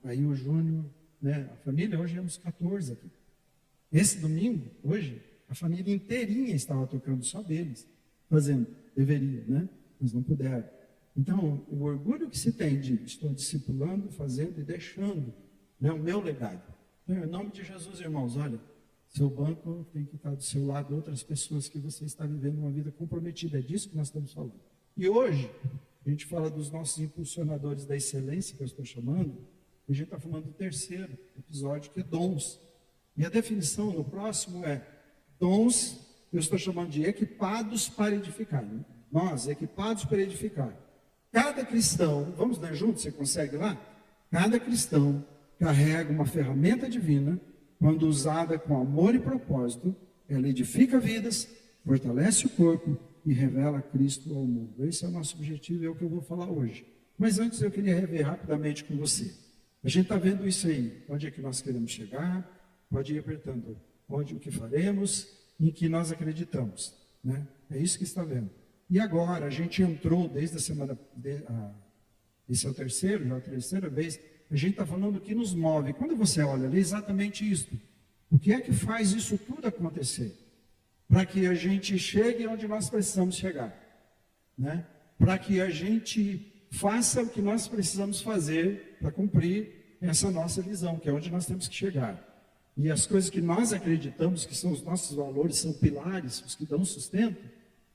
S4: Aí o Júnior, né? A família, hoje éramos 14 aqui. Esse domingo, hoje, a família inteirinha estava tocando, só deles, fazendo, deveria, né? Mas não puderam. Então, o orgulho que se tem de estou discipulando, fazendo e deixando, né, o meu legado. Então, em nome de Jesus, irmãos, olha, seu banco tem que estar do seu lado, outras pessoas que você está vivendo uma vida comprometida. É disso que nós estamos falando. E hoje, a gente fala dos nossos impulsionadores da excelência, que eu estou chamando, e a gente está falando do terceiro episódio, que é dons. E a definição no próximo é dons, eu estou chamando de equipados para edificar. Né? Nós, equipados para edificar. Cada cristão, vamos ler juntos, você consegue lá? Cada cristão carrega uma ferramenta divina, quando usada com amor e propósito, ela edifica vidas, fortalece o corpo e revela Cristo ao mundo. Esse é o nosso objetivo e é o que eu vou falar hoje. Mas antes eu queria rever rapidamente com você. A gente está vendo isso aí, onde é que nós queremos chegar, pode ir apertando, onde o que faremos, em que nós acreditamos. Né? É isso que está vendo. E agora, a gente entrou desde a semana, esse é o terceiro, já a terceira vez, a gente está falando o que nos move. Quando você olha ali, é exatamente isso. O que é que faz isso tudo acontecer? Para que a gente chegue onde nós precisamos chegar. Né? Para que a gente faça o que nós precisamos fazer para cumprir essa nossa visão, que é onde nós temos que chegar. E as coisas que nós acreditamos, que são os nossos valores, são pilares, os que dão sustento,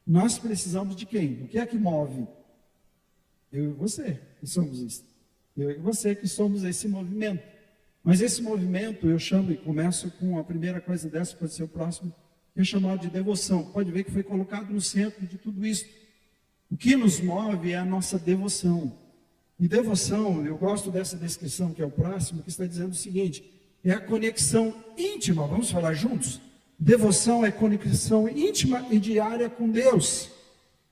S4: nós precisamos de quem? O que é que move? Eu e você, que somos isso. Eu e você que somos esse movimento. Mas esse movimento eu chamo e começo com a primeira coisa dessa, pode ser o próximo, que é chamado de devoção. Pode ver que foi colocado no centro de tudo isso. O que nos move é a nossa devoção. E devoção, eu gosto dessa descrição que é o próximo, que está dizendo o seguinte, é a conexão íntima, vamos falar juntos? Devoção é conexão íntima e diária com Deus.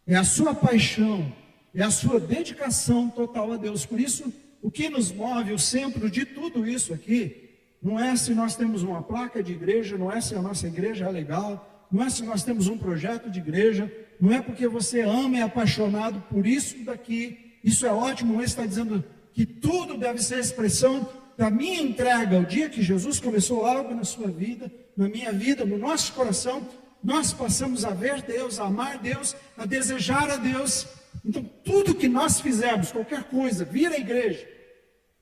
S4: É a sua paixão, é a sua dedicação total a Deus. Por isso, o que nos move, o centro de tudo isso aqui, não é se nós temos uma placa de igreja, não é se a nossa igreja é legal, não é se nós temos um projeto de igreja, não é porque você ama e é apaixonado por isso daqui, isso é ótimo, mas está dizendo que tudo deve ser expressão da minha entrega. O dia que Jesus começou algo na sua vida, na minha vida, no nosso coração, nós passamos a ver Deus, a amar Deus, a desejar a Deus. Então, tudo que nós fizermos, qualquer coisa, vir à igreja,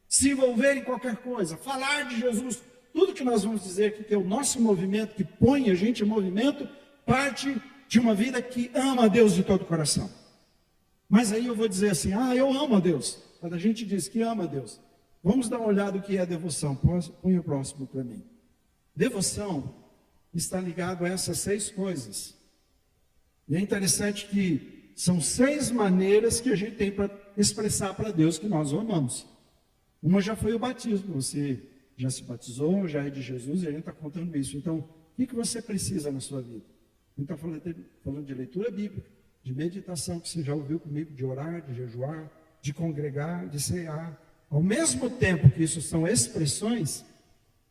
S4: se envolver em qualquer coisa, falar de Jesus, tudo que nós vamos dizer aqui, que é o nosso movimento, que põe a gente em movimento, parte de uma vida que ama a Deus de todo o coração. Mas aí eu vou dizer assim, eu amo a Deus. Quando a gente diz que ama a Deus, vamos dar uma olhada no que é devoção. Põe o próximo para mim. Devoção está ligado a essas 6 coisas. E é interessante que são 6 maneiras que a gente tem para expressar para Deus que nós o amamos. Uma já foi o batismo. Você já se batizou, já é de Jesus, e a gente está contando isso. Então, o que você precisa na sua vida? A gente está falando de leitura bíblica, de meditação, que você já ouviu comigo, de orar, de jejuar, de congregar, de cear. Ao mesmo tempo que isso são expressões,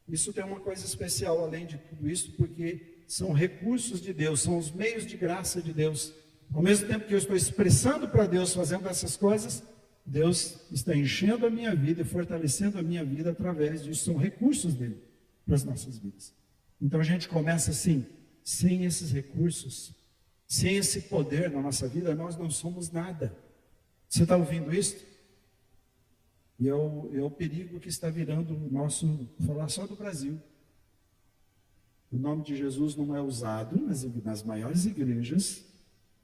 S4: isso tem uma coisa especial além de tudo isso, porque são recursos de Deus, são os meios de graça de Deus. Ao mesmo tempo que eu estou expressando para Deus, fazendo essas coisas, Deus está enchendo a minha vida e fortalecendo a minha vida através disso. São recursos dele para as nossas vidas. Então a gente começa assim, sem esses recursos, sem esse poder na nossa vida, nós não somos nada. Você está ouvindo isso? E é o perigo que está virando o nosso, vou falar só do Brasil. O nome de Jesus não é usado nas maiores igrejas,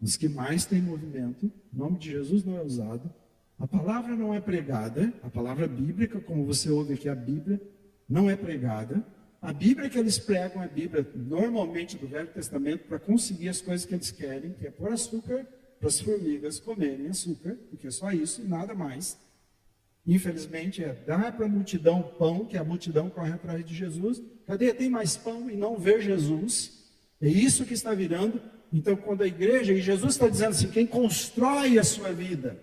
S4: nos que mais tem movimento. O nome de Jesus não é usado. A palavra não é pregada. A palavra bíblica, como você ouve aqui, a Bíblia não é pregada. A Bíblia que eles pregam é a Bíblia, normalmente do Velho Testamento, para conseguir as coisas que eles querem, que é pôr açúcar para as formigas comerem açúcar, porque é só isso e nada mais. Infelizmente, é dar para a multidão pão, que a multidão corre atrás de Jesus. Cadê? Tem mais pão e não ver Jesus. É isso que está virando. Então, quando a igreja, e Jesus está dizendo assim, quem constrói a sua vida,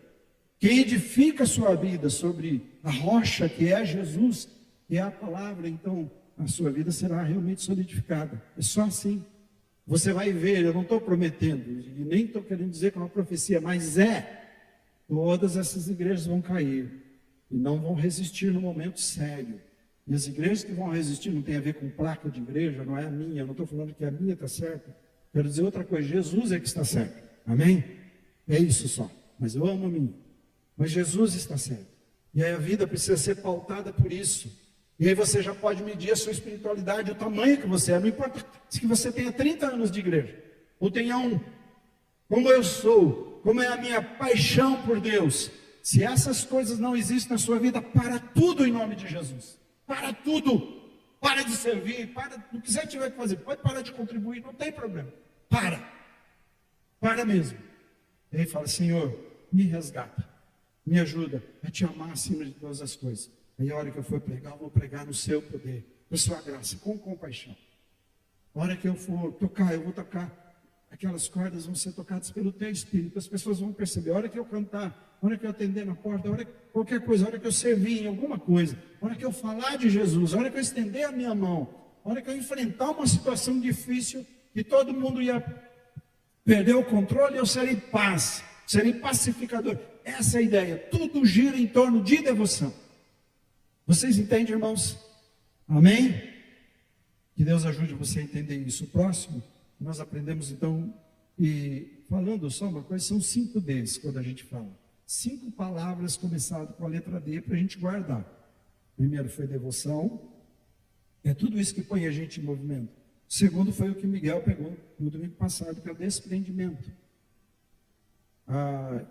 S4: quem edifica a sua vida sobre a rocha que é Jesus, que é a palavra, então a sua vida será realmente solidificada. É só assim. Você vai ver, eu não estou prometendo, e nem estou querendo dizer que é uma profecia, mas todas essas igrejas vão cair. E não vão resistir no momento sério. E as igrejas que vão resistir não tem a ver com placa de igreja, não é a minha. Eu não estou falando que a minha está certa. Quero dizer outra coisa, Jesus é que está certo. Amém? É isso só. Mas eu amo a minha. Mas Jesus está certo. E aí a vida precisa ser pautada por isso. E aí você já pode medir a sua espiritualidade, o tamanho que você é. Não importa se você tenha 30 anos de igreja, ou tenha 1. Como eu sou, como é a minha paixão por Deus. Se essas coisas não existem na sua vida, para tudo em nome de Jesus. Para tudo. Para de servir, para o que você tiver que fazer. Pode parar de contribuir, não tem problema. Para mesmo. E aí fala, Senhor, me resgata, me ajuda a te amar acima de todas as coisas. Aí a hora que eu for pregar, eu vou pregar no seu poder, na sua graça, com compaixão. A hora que eu for tocar, eu vou tocar. Aquelas cordas vão ser tocadas pelo teu Espírito, as pessoas vão perceber. A hora que eu cantar, a hora que eu atender na porta, a hora que qualquer coisa, a hora que eu servir em alguma coisa, a hora que eu falar de Jesus, a hora que eu estender a minha mão, a hora que eu enfrentar uma situação difícil, que todo mundo ia perder o controle, eu serei paz, serei pacificador. Essa é a ideia. Tudo gira em torno de devoção. Vocês entendem, irmãos? Amém? Que Deus ajude você a entender isso. O próximo, nós aprendemos então, e falando só uma coisa, são 5 Ds quando a gente fala. 5 palavras começadas com a letra D para a gente guardar. Primeiro foi devoção, é tudo isso que põe a gente em movimento. O segundo foi o que Miguel pegou no domingo passado, que é o desprendimento.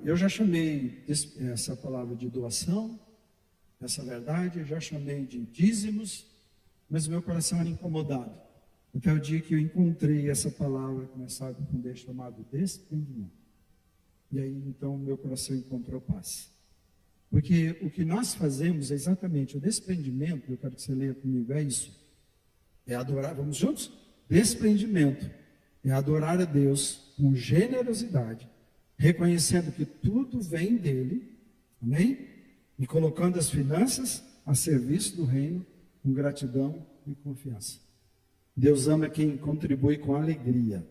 S4: Eu já chamei essa palavra de doação, essa verdade, eu já chamei de dízimos, mas o meu coração era incomodado. Até o dia que eu encontrei essa palavra, começada com um D chamado desprendimento. E aí, então, meu coração encontrou paz. Porque o que nós fazemos é exatamente o desprendimento, eu quero que você leia comigo, é isso. É adorar, vamos juntos? Desprendimento é adorar a Deus com generosidade, reconhecendo que tudo vem dele, amém? E colocando as finanças a serviço do reino, com gratidão e confiança. Deus ama quem contribui com alegria.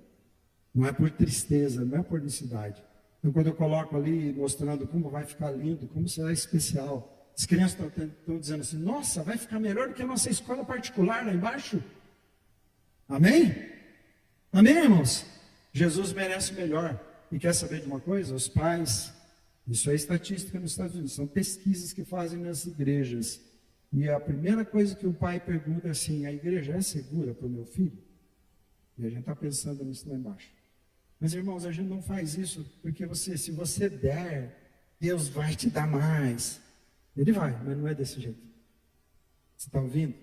S4: Não é por tristeza, não é por necessidade. Então, quando eu coloco ali, mostrando como vai ficar lindo, como será especial, as crianças estão dizendo assim, nossa, vai ficar melhor do que a nossa escola particular lá embaixo. Amém? Amém, irmãos? Jesus merece o melhor. E quer saber de uma coisa? Os pais, isso é estatística nos Estados Unidos, são pesquisas que fazem nas igrejas. E a primeira coisa que o pai pergunta é assim, a igreja é segura para o meu filho? E a gente está pensando nisso lá embaixo. Mas, irmãos, a gente não faz isso porque se você der, Deus vai te dar mais. Ele vai, mas não é desse jeito. Você está ouvindo?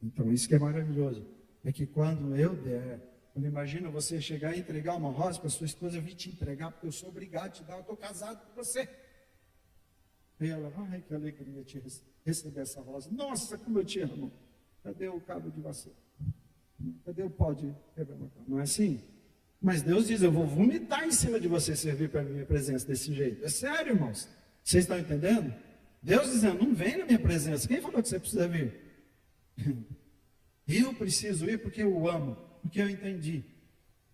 S4: Então, isso que é maravilhoso. É que quando eu der, quando imagina você chegar e entregar uma rosa para sua esposa, eu vim te entregar porque eu sou obrigado a te dar, eu estou casado com você. E ela, ai, que alegria te receber essa rosa. Nossa, como eu te amo. Cadê o cabo de vassoura? Cadê o pau de quebrar? Não é assim? Mas Deus diz, eu vou vomitar em cima de você servir para a minha presença desse jeito. É sério, irmãos. Vocês estão entendendo? Deus dizendo, não vem na minha presença. Quem falou que você precisa vir? Eu preciso ir porque eu amo, porque eu entendi.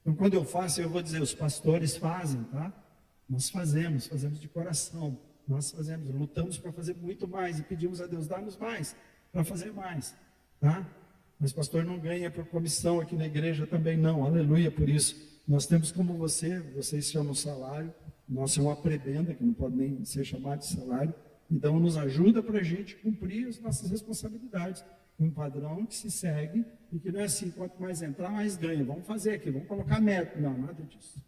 S4: Então, quando eu faço, eu vou dizer, os pastores fazem, tá? Nós fazemos de coração. Nós fazemos, lutamos para fazer muito mais e pedimos a Deus, dá-nos mais, para fazer mais, tá? Mas pastor não ganha por comissão aqui na igreja também não, aleluia por isso. Nós temos como vocês chamam salário, nosso é uma prebenda, que não pode nem ser chamado de salário, então nos ajuda para a gente cumprir as nossas responsabilidades. Um padrão que se segue e que não é assim, quanto mais entrar, mais ganha. Vamos fazer aqui, vamos colocar meta. Não, nada disso.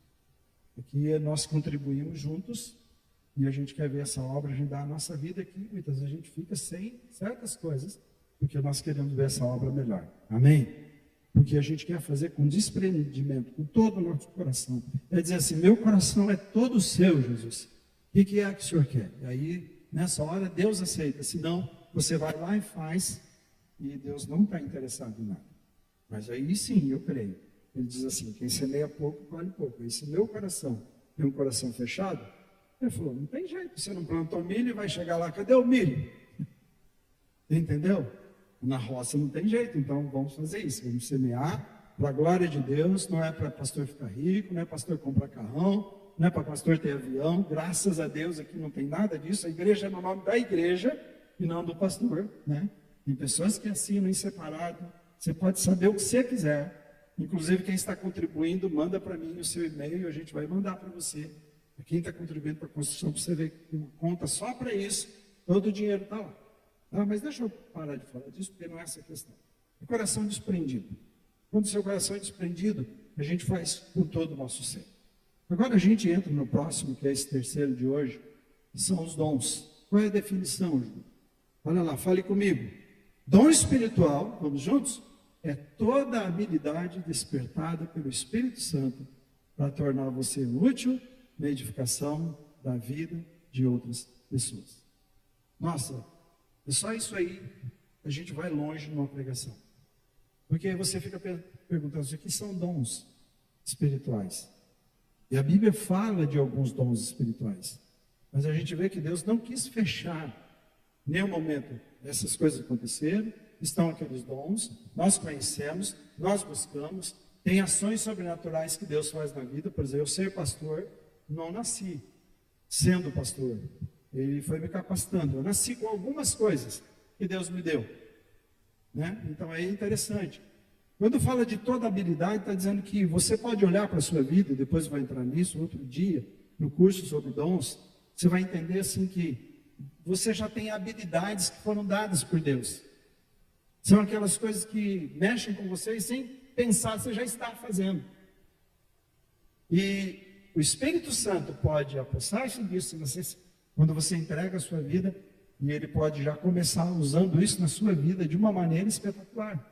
S4: Aqui nós contribuímos juntos e a gente quer ver essa obra, a gente dá a nossa vida aqui, muitas vezes a gente fica sem certas coisas, porque nós queremos ver essa obra melhor. Amém? Porque a gente quer fazer com desprendimento, com todo o nosso coração. É dizer assim, meu coração é todo seu, Jesus. O que é que o Senhor quer? E aí, nessa hora, Deus aceita. Senão, você vai lá e faz, e Deus não está interessado em nada. Mas aí sim, eu creio. Ele diz assim, quem semeia pouco, colhe pouco. E se meu coração tem um coração fechado, ele falou, não tem jeito, você não plantou milho e vai chegar lá, cadê o milho? Entendeu? Na roça não tem jeito, então vamos fazer isso, vamos semear para a glória de Deus, não é para pastor ficar rico, não é pastor comprar carrão, não é para pastor ter avião, graças a Deus aqui não tem nada disso, a igreja é no nome da igreja e não do pastor, né? Tem pessoas que assinam em separado, você pode saber o que você quiser, inclusive quem está contribuindo, manda para mim o seu e-mail e a gente vai mandar para você. Quem está contribuindo para a construção, para você ver que tem uma conta só para isso, todo o dinheiro está lá. Ah, mas deixa eu parar de falar disso, porque não é essa a questão. É coração desprendido. Quando o seu coração é desprendido, a gente faz com todo o nosso ser. Agora a gente entra no próximo, que é esse terceiro de hoje, que são os dons. Qual é a definição, Ju? Olha lá, fale comigo. Dom espiritual, vamos juntos? É toda a habilidade despertada pelo Espírito Santo para tornar você útil na edificação da vida de outras pessoas. Nossa, é só isso aí, a gente vai longe numa pregação. Porque aí você fica perguntando, o que são dons espirituais? E a Bíblia fala de alguns dons espirituais. Mas a gente vê que Deus não quis fechar em nenhum momento. Essas coisas aconteceram, estão aqueles dons, nós conhecemos, nós buscamos, tem ações sobrenaturais que Deus faz na vida. Por exemplo, eu ser pastor, não nasci sendo pastor. Ele foi me capacitando. Eu nasci com algumas coisas que Deus me deu, né? Então é interessante. Quando fala de toda habilidade, está dizendo que você pode olhar para a sua vida, e depois vai entrar nisso outro dia, no curso sobre dons, você vai entender assim que você já tem habilidades que foram dadas por Deus. São aquelas coisas que mexem com você e sem pensar, você já está fazendo. E o Espírito Santo pode apossar-se disso, quando você entrega a sua vida, e ele pode já começar usando isso na sua vida de uma maneira espetacular.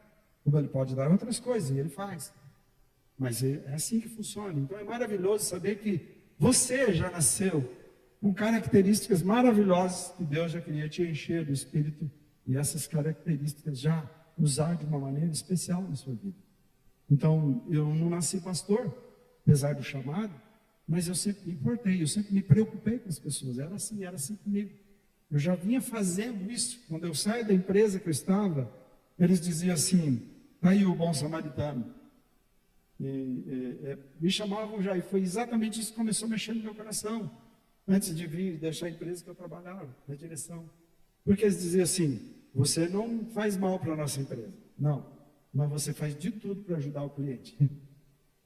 S4: Como ele pode dar outras coisas, e ele faz. Mas é assim que funciona. Então é maravilhoso saber que você já nasceu com características maravilhosas que Deus já queria te encher do Espírito, e essas características já usar de uma maneira especial na sua vida. Então, eu não nasci pastor, apesar do chamado, mas eu sempre me importei, eu sempre me preocupei com as pessoas. Era assim comigo. Eu já vinha fazendo isso. Quando eu saio da empresa que eu estava, eles diziam assim, tá aí o bom samaritano. Me chamavam já, e foi exatamente isso que começou a mexer no meu coração, antes de vir deixar a empresa que eu trabalhava, na direção. Porque eles diziam assim, você não faz mal para a nossa empresa. Não, mas você faz de tudo para ajudar o cliente.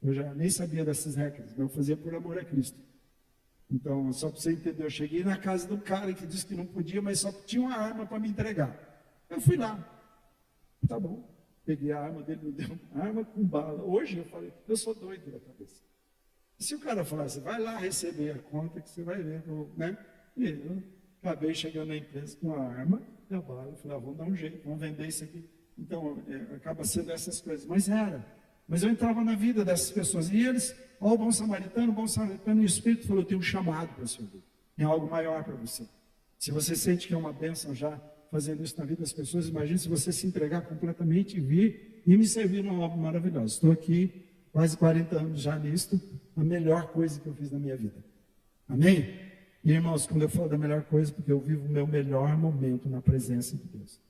S4: Eu já nem sabia dessas regras, mas eu fazia por amor a Cristo. Então, só para você entender, eu cheguei na casa do cara que disse que não podia, mas só tinha uma arma para me entregar. Eu fui lá. Tá bom. Peguei a arma dele, me deu uma arma com bala. Hoje eu falei, eu sou doido da cabeça. Se o cara falasse, vai lá receber a conta que você vai ver, né? E eu acabei chegando na empresa com a arma e a bala. Eu falei, vamos dar um jeito, vamos vender isso aqui. Então, acaba sendo essas coisas. Mas eu entrava na vida dessas pessoas. E eles, o bom samaritano, e o Espírito falou, eu tenho um chamado para a sua vida. Tem algo maior para você. Se você sente que é uma bênção já fazendo isso na vida das pessoas, imagine se você se entregar completamente e vir e me servir numa obra maravilhosa. Estou aqui quase 40 anos já nisto, a melhor coisa que eu fiz na minha vida. Amém? E irmãos, quando eu falo da melhor coisa, porque eu vivo o meu melhor momento na presença de Deus.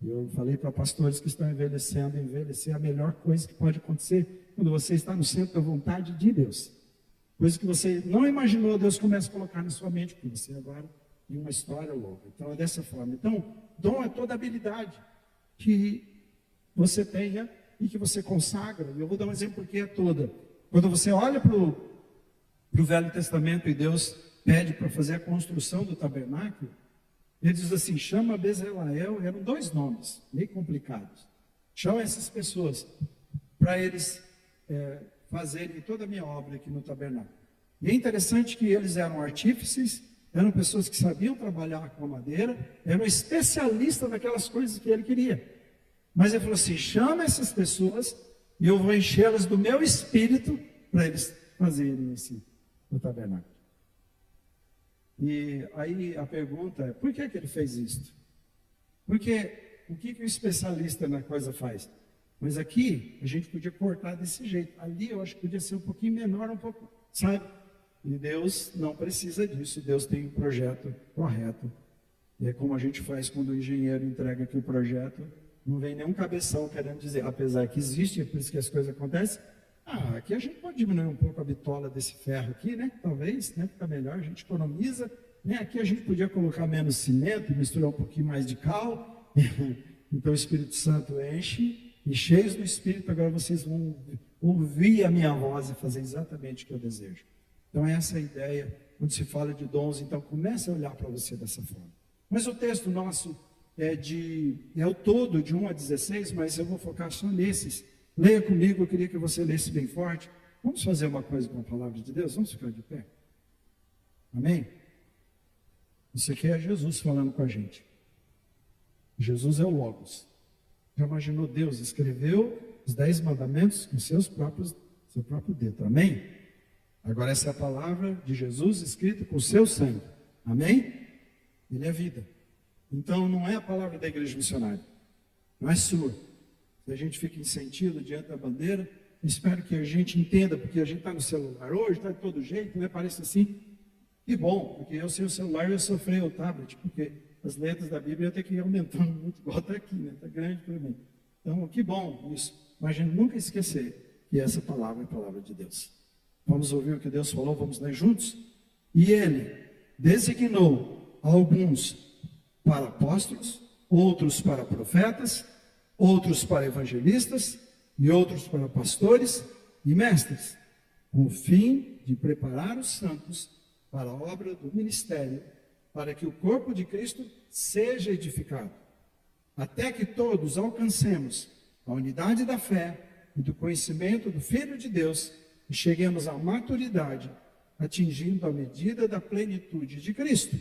S4: Eu falei para pastores que estão envelhecendo, envelhecer é a melhor coisa que pode acontecer quando você está no centro da vontade de Deus. Coisa que você não imaginou, Deus começa a colocar na sua mente, porque você agora tem uma história longa. Então é dessa forma. Então, dom é toda habilidade que você tenha e que você consagra. E eu vou dar um exemplo porque é toda. Quando você olha para o Velho Testamento e Deus pede para fazer a construção do tabernáculo, ele diz assim, chama Bezaleel, eram 2 nomes, meio complicados. Chama essas pessoas para eles fazerem toda a minha obra aqui no tabernáculo. E é interessante que eles eram artífices, eram pessoas que sabiam trabalhar com a madeira, eram especialistas naquelas coisas que ele queria. Mas ele falou assim, chama essas pessoas e eu vou enchê-las do meu espírito para eles fazerem no tabernáculo. E aí a pergunta é, por que ele fez isso? Porque o que o especialista na coisa faz? Mas aqui a gente podia cortar desse jeito. Ali eu acho que podia ser um pouquinho menor, um pouco, sabe? E Deus não precisa disso. Deus tem um projeto correto. E é como a gente faz quando o engenheiro entrega aqui o projeto. Não vem nenhum cabeção querendo dizer, apesar que existe, é por isso que as coisas acontecem. Aqui a gente pode diminuir um pouco a bitola desse ferro aqui, né? Talvez, né? Fica melhor, a gente economiza. Né? Aqui a gente podia colocar menos cimento, misturar um pouquinho mais de cal. Então o Espírito Santo enche, e cheios do Espírito, agora vocês vão ouvir a minha voz e fazer exatamente o que eu desejo. Então essa é a ideia, quando se fala de dons, então comece a olhar para você dessa forma. Mas o texto nosso é o todo, de 1 a 16, mas eu vou focar só nesses. Leia comigo, eu queria que você lesse bem forte. Vamos fazer uma coisa com a palavra de Deus? Vamos ficar de pé? Amém? Isso aqui é Jesus falando com a gente. Jesus é o Logos. Já imaginou Deus escreveu os 10 mandamentos com seu próprio dedo. Amém? Agora essa é a palavra de Jesus escrita com o seu sangue. Amém? Ele é vida. Então não é a palavra da igreja missionária. Não é sua. Se a gente fica em sentido diante da bandeira, espero que a gente entenda, porque a gente está no celular hoje, está de todo jeito, né? Parece assim. Que bom, porque eu sem o celular eu sofri o tablet, porque as letras da Bíblia eu tenho que ir aumentando muito, igual está aqui, né? Está grande para mim. Então, que bom isso. Mas a gente nunca esquecer que essa palavra é a palavra de Deus. Vamos ouvir o que Deus falou, vamos ler juntos? E ele designou alguns para apóstolos, outros para profetas, outros para evangelistas e outros para pastores e mestres, com o fim de preparar os santos para a obra do ministério, para que o corpo de Cristo seja edificado, até que todos alcancemos a unidade da fé e do conhecimento do Filho de Deus e cheguemos à maturidade, atingindo a medida da plenitude de Cristo.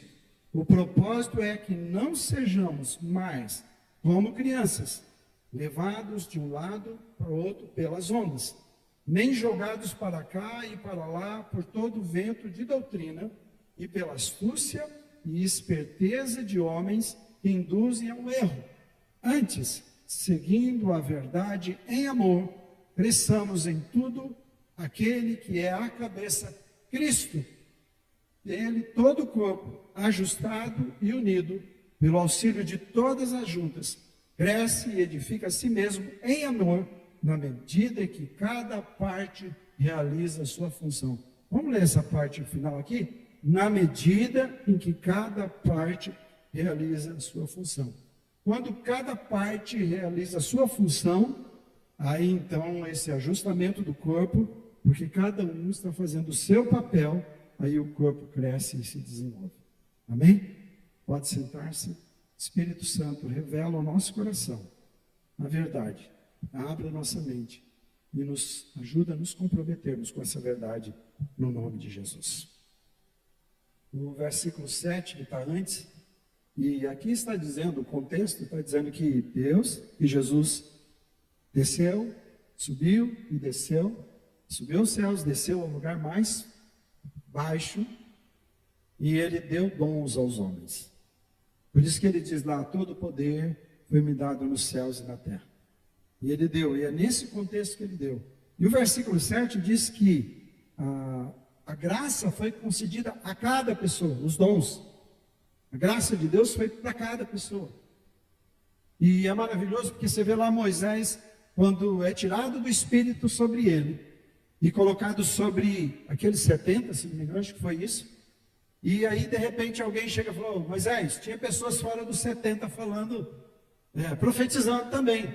S4: O propósito é que não sejamos mais como crianças, levados de um lado para o outro pelas ondas, nem jogados para cá e para lá por todo o vento de doutrina e pela astúcia e esperteza de homens que induzem ao erro. Antes, seguindo a verdade em amor, cresçamos em tudo aquele que é a cabeça, Cristo. dele, todo o corpo, ajustado e unido, pelo auxílio de todas as juntas, cresce e edifica a si mesmo em amor, na medida em que cada parte realiza a sua função. Vamos ler essa parte final aqui? Na medida em que cada parte realiza a sua função. Quando cada parte realiza a sua função, aí então esse ajustamento do corpo, porque cada um está fazendo o seu papel, aí o corpo cresce e se desenvolve. Amém? Pode sentar-se. Espírito Santo, revela ao nosso coração a verdade, abre a nossa mente e nos ajuda a nos comprometermos com essa verdade no nome de Jesus. O versículo 7, que está antes, e aqui está dizendo, o contexto está dizendo que Deus e Jesus desceu, subiu e desceu, subiu aos céus, desceu ao lugar mais baixo e ele deu dons aos homens. Por isso que ele diz lá, todo poder foi me dado nos céus e na terra. E ele deu, e é nesse contexto que ele deu. E o versículo 7 diz que a graça foi concedida a cada pessoa, os dons. A graça de Deus foi para cada pessoa. E é maravilhoso porque você vê lá Moisés, quando é tirado do Espírito sobre ele, e colocado sobre aqueles 70, se não me engano, acho que foi isso. E aí, de repente, alguém chega e falou, Moisés, tinha pessoas fora dos 70 falando, profetizando também.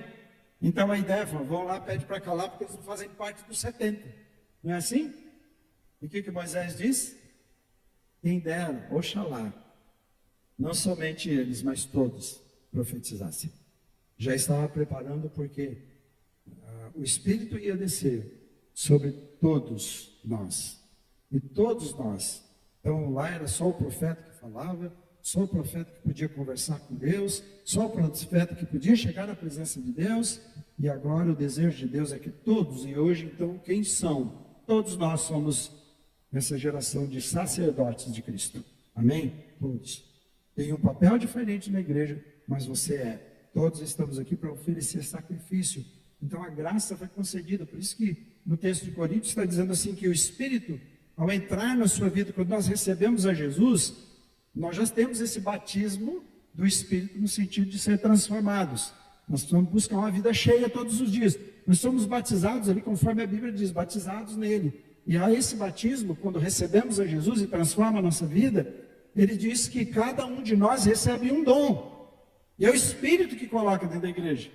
S4: Então a ideia foi, vão lá, pede para calar, porque eles não fazem parte dos 70. Não é assim? E o que Moisés diz? Quem dera, oxalá, não somente eles, mas todos profetizassem. Já estava preparando porque o Espírito ia descer sobre todos nós. E todos nós. Então lá era só o profeta que falava, só o profeta que podia conversar com Deus, só o profeta que podia chegar na presença de Deus, e agora o desejo de Deus é que todos, e hoje então quem são? Todos nós somos essa geração de sacerdotes de Cristo, amém? Todos. Tem um papel diferente na igreja, mas você é. Todos estamos aqui para oferecer sacrifício, então a graça foi concedida, por isso que no texto de Coríntios está dizendo assim que o Espírito, ao entrar na sua vida, quando nós recebemos a Jesus, nós já temos esse batismo do Espírito no sentido de ser transformados. Nós precisamos buscar uma vida cheia todos os dias. Nós somos batizados ali, conforme a Bíblia diz, batizados nele. E a esse batismo, quando recebemos a Jesus e transforma a nossa vida, ele diz que cada um de nós recebe um dom. E é o Espírito que coloca dentro da igreja.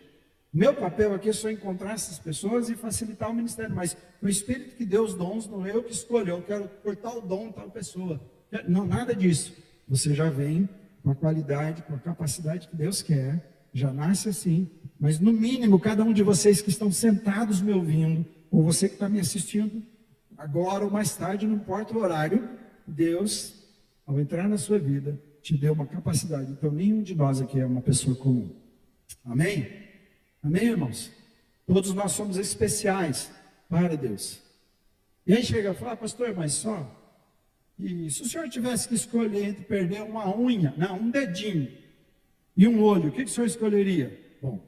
S4: Meu papel aqui é só encontrar essas pessoas e facilitar o ministério, mas o Espírito que deu os dons, não é eu que escolho, eu quero cortar o dom de tal pessoa. Não, nada disso. Você já vem com a qualidade, com a capacidade que Deus quer, já nasce assim, mas no mínimo, cada um de vocês que estão sentados me ouvindo, ou você que está me assistindo agora ou mais tarde, não importa o horário, Deus, ao entrar na sua vida, te deu uma capacidade. Então, nenhum de nós aqui é uma pessoa comum. Amém? Amém, irmãos? Todos nós somos especiais para Deus. E aí chega e fala, pastor, mas só, e se o senhor tivesse que escolher entre perder uma unha, não, um dedinho e um olho, o que o senhor escolheria? Bom,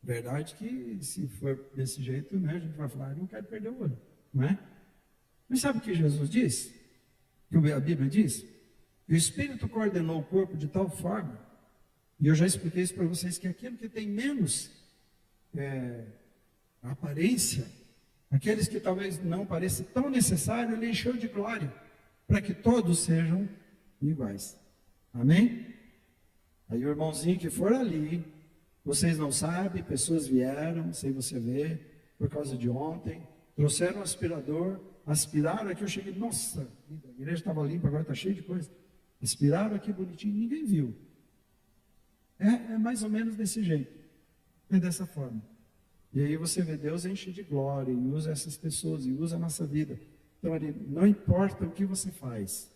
S4: verdade que se for desse jeito, né, a gente vai falar, eu não quero perder o olho, não é? Mas sabe o que Jesus diz? Que a Bíblia diz? Que o Espírito coordenou o corpo de tal forma, e eu já expliquei isso para vocês, que aquilo que tem menos aparência, aqueles que talvez não pareça tão necessário, ele encheu de glória, para que todos sejam iguais. Amém? Aí o irmãozinho que for ali, vocês não sabem, pessoas vieram, sem você ver, por causa de ontem, trouxeram um aspirador, aspiraram aqui, eu cheguei, nossa, a igreja estava limpa, agora está cheia de coisa. Aspiraram aqui bonitinho, ninguém viu. É mais ou menos desse jeito, é dessa forma. E aí você vê, Deus enche de glória e usa essas pessoas, e usa a nossa vida. Então, não importa o que você faz,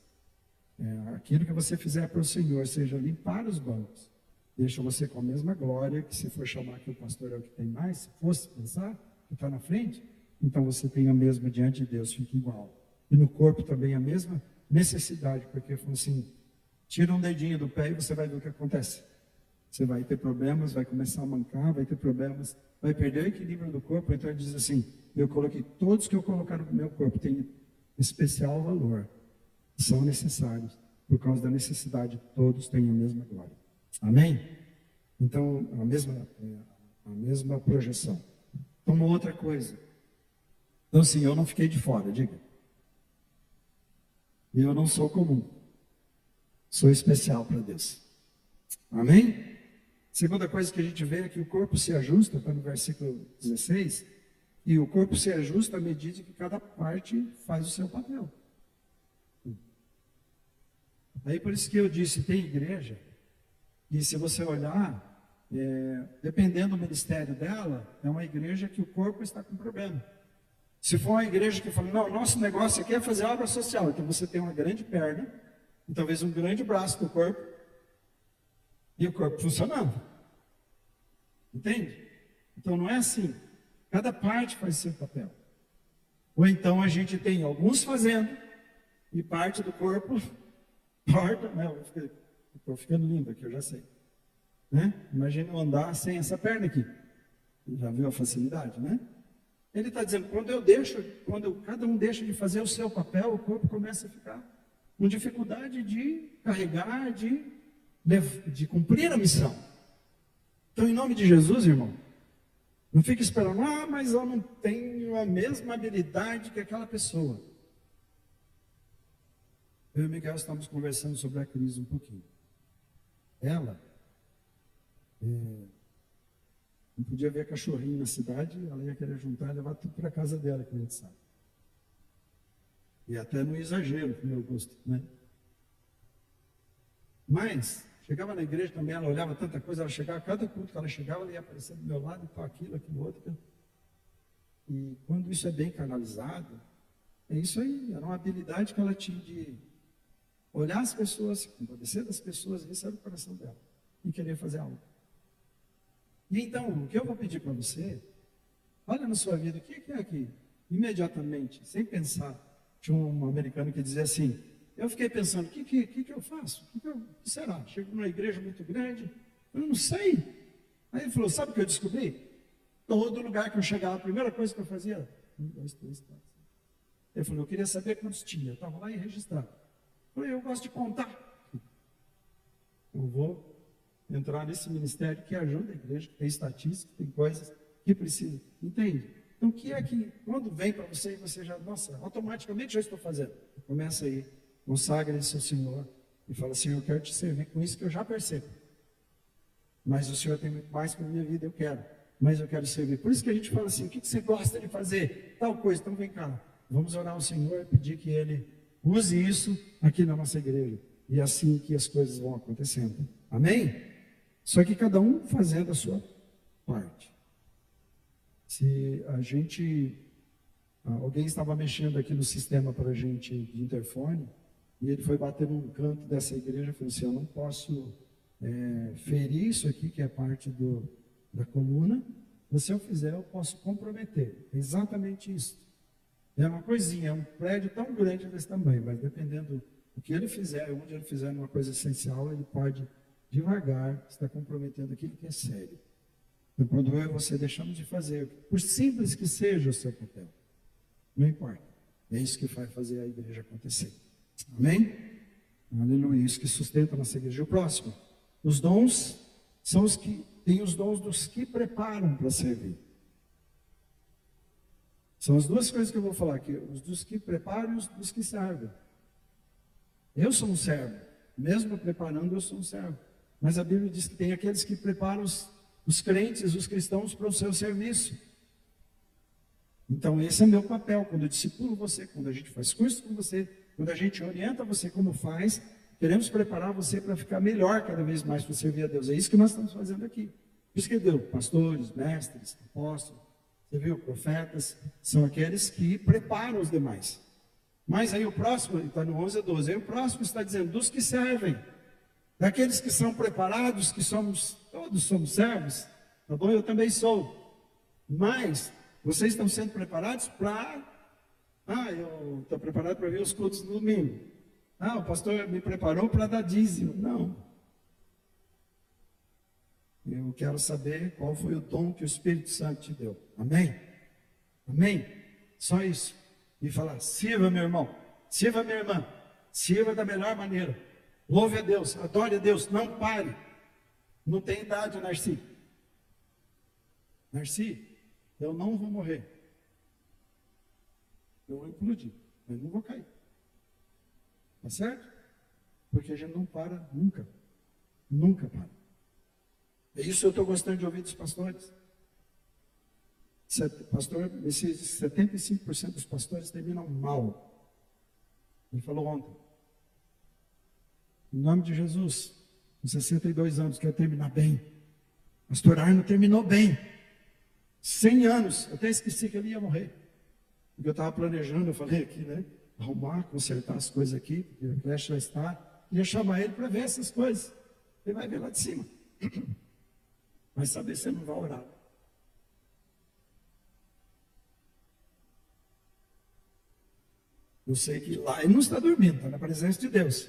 S4: aquilo que você fizer para o Senhor, seja limpar os bancos, deixa você com a mesma glória, que se for chamar que o pastor é o que tem mais, se fosse pensar, que está na frente, então você tem a mesma diante de Deus, fica igual. E no corpo também a mesma necessidade, porque assim, tira um dedinho do pé e você vai ver o que acontece. Você vai ter problemas, vai começar a mancar, vai ter problemas, vai perder o equilíbrio do corpo. Então ele diz assim, eu coloquei todos que eu colocar no meu corpo, tem especial valor. são necessários, por causa da necessidade, todos têm a mesma glória. Amém? Então, a mesma projeção. Então, uma outra coisa. Então, assim, eu não fiquei de fora, diga. Eu não sou comum. Sou especial para Deus. Amém? Segunda coisa que a gente vê é que o corpo se ajusta, está no versículo 16, e o corpo se ajusta à medida que cada parte faz o seu papel. Aí por isso que eu disse, tem igreja, e se você olhar, dependendo do ministério dela, é uma igreja que o corpo está com problema. Se for uma igreja que fala, não, nosso negócio aqui é fazer obra social, então você tem uma grande perna, e talvez um grande braço do corpo, e o corpo funcionando. Entende? Então não é assim. Cada parte faz seu papel. Ou então a gente tem alguns fazendo, e parte do corpo torta, né? Estou ficando lindo aqui, eu já sei. Né? Imagina eu andar sem essa perna aqui. Já viu a facilidade, né? Ele está dizendo, quando cada um deixa de fazer o seu papel, o corpo começa a ficar com dificuldade de carregar, de cumprir a missão. Então, em nome de Jesus, irmão, não fique esperando, mas eu não tenho a mesma habilidade que aquela pessoa. Eu e o Miguel estamos conversando sobre a crise um pouquinho. Ela não podia ver cachorrinho na cidade, ela ia querer juntar e levar tudo para a casa dela, que a gente sabe. E até no exagero, pro meu gosto, né? Mas, chegava na igreja também, ela olhava tanta coisa, ela chegava, cada culto que ela chegava, ela ia aparecer do meu lado, então aquilo, outro. E quando isso é bem canalizado, é isso aí, era uma habilidade que ela tinha de olhar as pessoas, se compadecer das pessoas, esse era o coração dela, e querer fazer algo. E então, o que eu vou pedir para você, olha na sua vida, o que é aqui? Imediatamente, sem pensar, tinha um americano que dizia assim, eu fiquei pensando, o que eu faço? O que será? Chego numa igreja muito grande, eu não sei. Aí ele falou, sabe o que eu descobri? Todo lugar que eu chegava, a primeira coisa que eu fazia, 1, 2, 3, 4. Ele falou, eu queria saber quantos tinha, eu estava lá e registrava. Eu falei, eu gosto de contar. Eu vou entrar nesse ministério que ajuda a igreja, que tem estatística, tem coisas que precisa. Entende? Então, o que é que, quando vem para você e você já, nossa, automaticamente já estou fazendo. Começa aí, consagra-se ao Senhor e fala, Senhor, eu quero te servir com isso que eu já percebo. Mas o Senhor tem muito mais para a minha vida, eu quero. Mas eu quero servir. Por isso que a gente fala assim, o que você gosta de fazer? Tal coisa, então vem cá. Vamos orar ao Senhor e pedir que Ele use isso aqui na nossa igreja. E assim que as coisas vão acontecendo. Amém? Só que cada um fazendo a sua parte. Se a gente... Alguém estava mexendo aqui no sistema para a gente de interfone, e ele foi bater num canto dessa igreja e falou assim, eu não posso ferir isso aqui, que é parte da coluna, se eu fizer, eu posso comprometer. É exatamente isso. É uma coisinha, é um prédio tão grande desse tamanho, mas dependendo do que ele fizer, onde ele fizer uma coisa essencial, ele pode devagar estar comprometendo aquilo que é sério. Então, quando eu e você deixamos de fazer, por simples que seja o seu papel, não importa. É isso que vai fazer a igreja acontecer. Amém? Aleluia. Isso que sustenta a nossa igreja. O próximo. Os dons são os que têm os dons dos que preparam para servir. São as duas coisas que eu vou falar aqui. Os dos que preparam e os dos que servem. Eu sou um servo. Mesmo preparando, eu sou um servo. Mas a Bíblia diz que tem aqueles que preparam os crentes, os cristãos para o seu serviço. Então esse é meu papel, quando eu discipulo você, quando a gente faz curso com você, quando a gente orienta você como faz, queremos preparar você para ficar melhor cada vez mais para servir a Deus. É isso que nós estamos fazendo aqui. Por isso que deu pastores, mestres, apóstolos, você viu, profetas, são aqueles que preparam os demais. Mas aí o próximo, está no 11 a 12, aí o próximo está dizendo dos que servem, daqueles que são preparados, que todos somos servos, tá bom? Eu também sou. Mas vocês estão sendo preparados para... eu estou preparado para ver os cultos no domingo. O pastor me preparou para dar dízimo. Não. Eu quero saber qual foi o dom que o Espírito Santo te deu. Amém? Amém? Só isso. E falar, sirva meu irmão, sirva minha irmã, Sirva da melhor maneira. Louve a Deus, adore a Deus, não pare. Não tem idade, Narci. Narci, eu não vou morrer. Eu vou implodir, mas não vou cair. Tá certo? Porque a gente não para nunca. Nunca para. É isso eu estou gostando de ouvir dos pastores. Pastor, esses 75% dos pastores terminam mal. Ele falou ontem. Em nome de Jesus, com 62 anos, quero terminar bem. Pastor Arno terminou bem. 100 anos, eu até esqueci que ele ia morrer. Porque eu estava planejando, eu falei aqui, né? Arrumar, consertar as coisas aqui, porque a creche já está. Queria chamar ele para ver essas coisas. Ele vai ver lá de cima. Vai saber se ele não vai orar. Eu sei que lá ele não está dormindo, está na presença de Deus.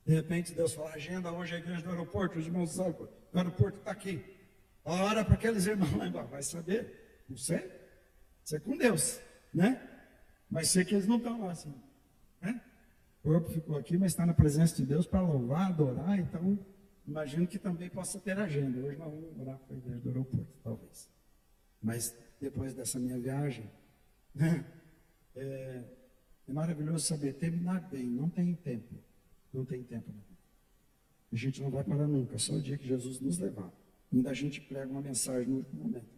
S4: De repente Deus fala, agenda hoje a igreja do aeroporto, os irmãos do aeroporto está aqui. Ora para aqueles irmãos lá embaixo. Vai saber? Não sei. Isso é com Deus, né? Mas sei que eles não estão lá assim, né? O corpo ficou aqui, mas está na presença de Deus para louvar, adorar. Então, imagino que também possa ter agenda. Hoje nós vamos orar para a igreja do aeroporto, talvez. Mas depois dessa minha viagem, né? É maravilhoso saber terminar bem. Não tem tempo. Não tem tempo. A gente não vai parar nunca. Só o dia que Jesus nos levar. Ainda a gente prega uma mensagem no último momento.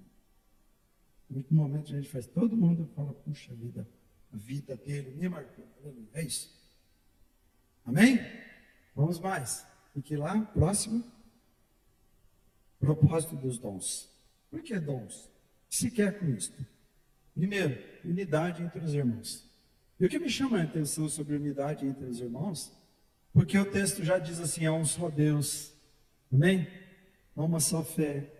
S4: No último momento a gente faz. Todo mundo fala, puxa vida, a vida dele me marcou. É isso. Amém? Vamos mais. Fique lá, próximo. Propósito dos dons. Por que dons? O que se quer com isso? Primeiro, unidade entre os irmãos. E o que me chama a atenção sobre unidade entre os irmãos? Porque o texto já diz assim, há um só Deus. Amém? Há uma só fé.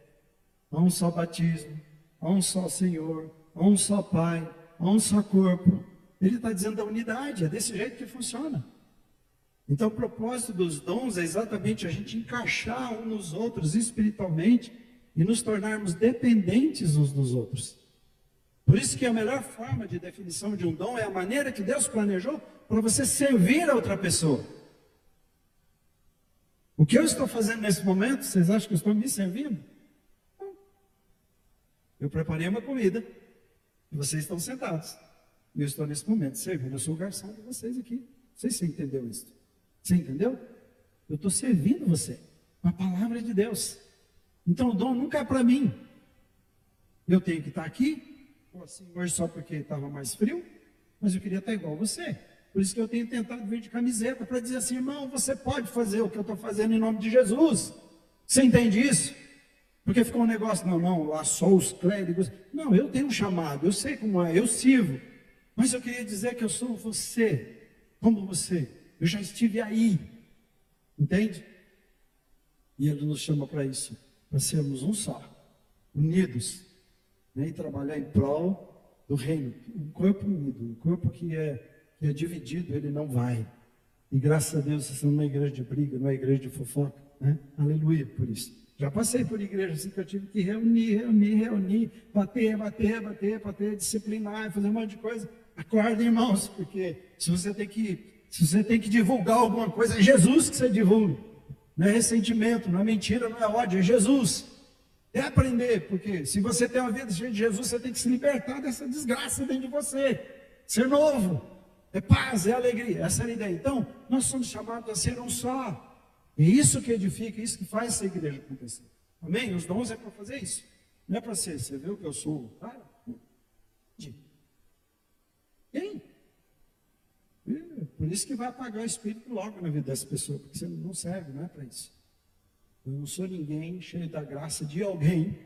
S4: Há um só batismo. Há um só Senhor. Há um só Pai. Há um só corpo. Ele está dizendo da unidade. É desse jeito que funciona. Então, o propósito dos dons é exatamente a gente encaixar uns nos outros espiritualmente e nos tornarmos dependentes uns dos outros. Por isso que a melhor forma de definição de um dom é a maneira que Deus planejou para você servir a outra pessoa. O que eu estou fazendo nesse momento, vocês acham que eu estou me servindo? Não. Eu preparei uma comida e vocês estão sentados. E eu estou nesse momento servindo. Eu sou o garçom de vocês aqui. Não sei se você entendeu isso. Você entendeu? Eu estou servindo você com a palavra de Deus. Então o dom nunca é para mim. Eu tenho que estar aqui, assim, hoje só porque estava mais frio, mas eu queria estar igual você. Por isso que eu tenho tentado vir de camiseta para dizer assim, irmão, você pode fazer o que eu estou fazendo em nome de Jesus. Você entende isso? Porque ficou um negócio, não, lá só os clérigos. Não, eu tenho um chamado, eu sei como é, eu sirvo. Mas eu queria dizer que eu sou você, como você. Eu já estive aí. Entende? E Ele nos chama para isso, para sermos um só, unidos, né? E trabalhar em prol do reino. Um corpo unido, um corpo que é dividido, ele não vai. E graças a Deus, vocês estão numa igreja de briga, não é igreja de fofoca, né? Aleluia por isso. Já passei por igreja assim que eu tive que reunir, bater, disciplinar, fazer um monte de coisa. Acordem, irmãos, porque se você tem que divulgar alguma coisa, é Jesus que você divulga. Não é ressentimento, não é mentira, não é ódio, é Jesus. É aprender, porque se você tem uma vida cheia de Jesus, você tem que se libertar dessa desgraça dentro de você. Ser novo, é paz, é alegria, essa é a ideia. Então, nós somos chamados a ser um só. É isso que edifica, isso que faz essa igreja acontecer. Amém? Os dons é para fazer isso. Não é para ser, você viu que eu sou, cara? Quem? Por isso que vai apagar o espírito logo na vida dessa pessoa, porque você não serve, não é para isso. Eu não sou ninguém cheio da graça de alguém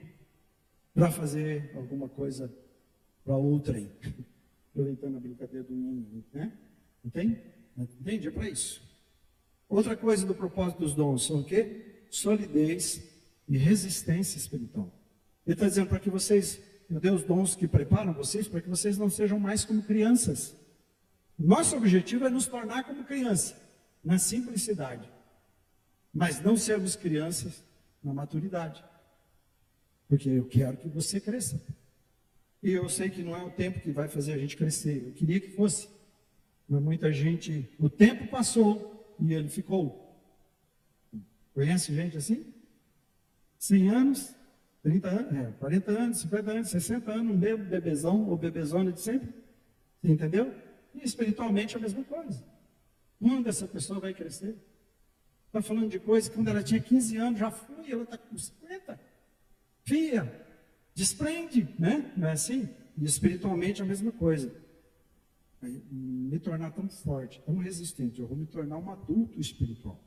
S4: para fazer alguma coisa para outrem. Aproveitando a brincadeira do mundo, né? Entende? Entende? É para isso. Outra coisa do propósito dos dons são o quê? Solidez e resistência espiritual. Ele está dizendo para que vocês, meu Deus, dons que preparam vocês, para que vocês não sejam mais como crianças. Nosso objetivo é nos tornar como criança, na simplicidade. Mas não sermos crianças na maturidade. Porque eu quero que você cresça. E eu sei que não é o tempo que vai fazer a gente crescer. Eu queria que fosse. Mas muita gente, o tempo passou e ele ficou. Conhece gente assim? 100 anos, 30 anos, 40 anos, 50 anos, 60 anos, um bebezão ou bebezona de sempre. Você entendeu? E espiritualmente é a mesma coisa. Quando essa pessoa vai crescer? Está falando de coisa que quando ela tinha 15 anos já foi, ela está com 50. Fia, desprende, né? Não é assim? E espiritualmente é a mesma coisa. Me tornar tão forte, tão resistente, eu vou me tornar um adulto espiritual.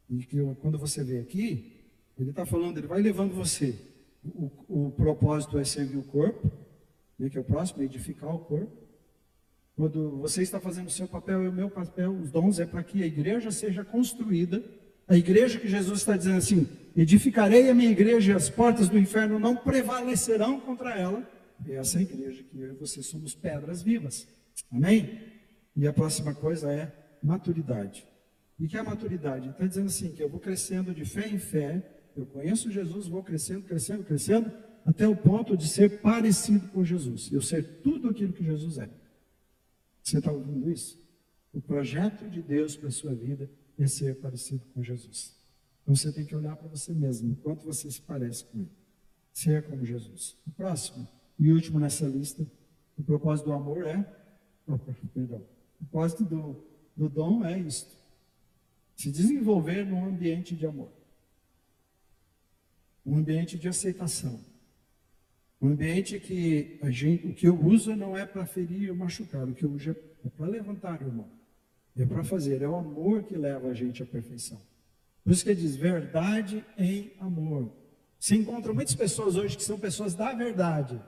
S4: E que quando você vê aqui, ele está falando, ele vai levando você. O propósito é servir o corpo, né, que é o próximo, é edificar o corpo. Quando você está fazendo o seu papel e o meu papel, os dons é para que a igreja seja construída. A igreja que Jesus está dizendo assim, edificarei a minha igreja e as portas do inferno não prevalecerão contra ela. É essa igreja que eu e você somos pedras vivas. Amém? E a próxima coisa é maturidade. E que é a maturidade? Está dizendo assim, que eu vou crescendo de fé em fé, eu conheço Jesus, vou crescendo, crescendo, crescendo, até o ponto de ser parecido com Jesus. Eu ser tudo aquilo que Jesus é. Você está ouvindo isso? O projeto de Deus para a sua vida é ser parecido com Jesus. Então você tem que olhar para você mesmo, enquanto você se parece com Ele. Ser como Jesus. O próximo e último nessa lista, o propósito do amor é... Perdão. O propósito do dom é isto. Se desenvolver num ambiente de amor. Um ambiente de aceitação. Um ambiente que o que eu uso não é para ferir ou machucar, o que eu uso é para levantar o irmão. É para fazer, é o amor que leva a gente à perfeição. Por isso que ele diz, verdade em amor. Você encontra muitas pessoas hoje que são pessoas da verdade.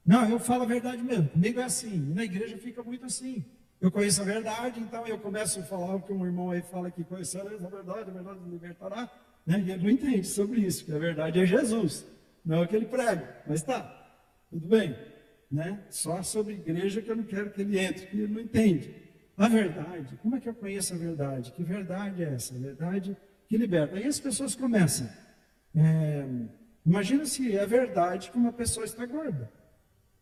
S4: Não, eu falo a verdade mesmo, comigo é assim, e na igreja fica muito assim. Eu conheço a verdade, então eu começo a falar o que um irmão aí fala que conhece a verdade me libertará. Né? E ele não entende sobre isso, que a verdade é Jesus, não é o que ele prega, mas tá, tudo bem. Né? Só sobre igreja que eu não quero que ele entre, que ele não entende. A verdade, como é que eu conheço a verdade? Que verdade é essa? A verdade que liberta. Aí as pessoas começam. Imagina se é verdade que uma pessoa está gorda.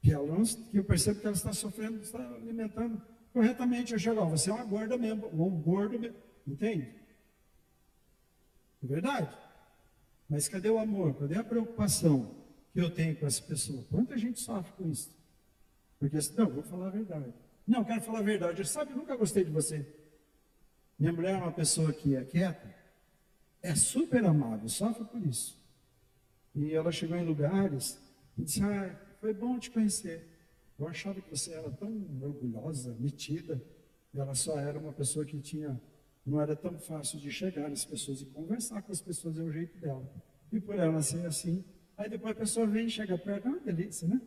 S4: Que eu percebo que ela está sofrendo, está alimentando corretamente. Eu chego, você é uma gorda mesmo, ou um gordo mesmo. Entende? É verdade. Mas cadê o amor? Cadê a preocupação que eu tenho com essa pessoa? Quanta gente sofre com isso? Porque não, vou falar a verdade. Não, eu quero falar a verdade. Eu sabe, nunca gostei de você. Minha mulher é uma pessoa que é quieta, é super amável, sofre por isso. E ela chegou em lugares e disse, foi bom te conhecer. Eu achava que você era tão orgulhosa, metida. E ela só era uma pessoa que não era tão fácil de chegar nas pessoas e conversar com as pessoas, é o jeito dela. E por ela ser assim, aí depois a pessoa vem e chega perto, é uma delícia, né?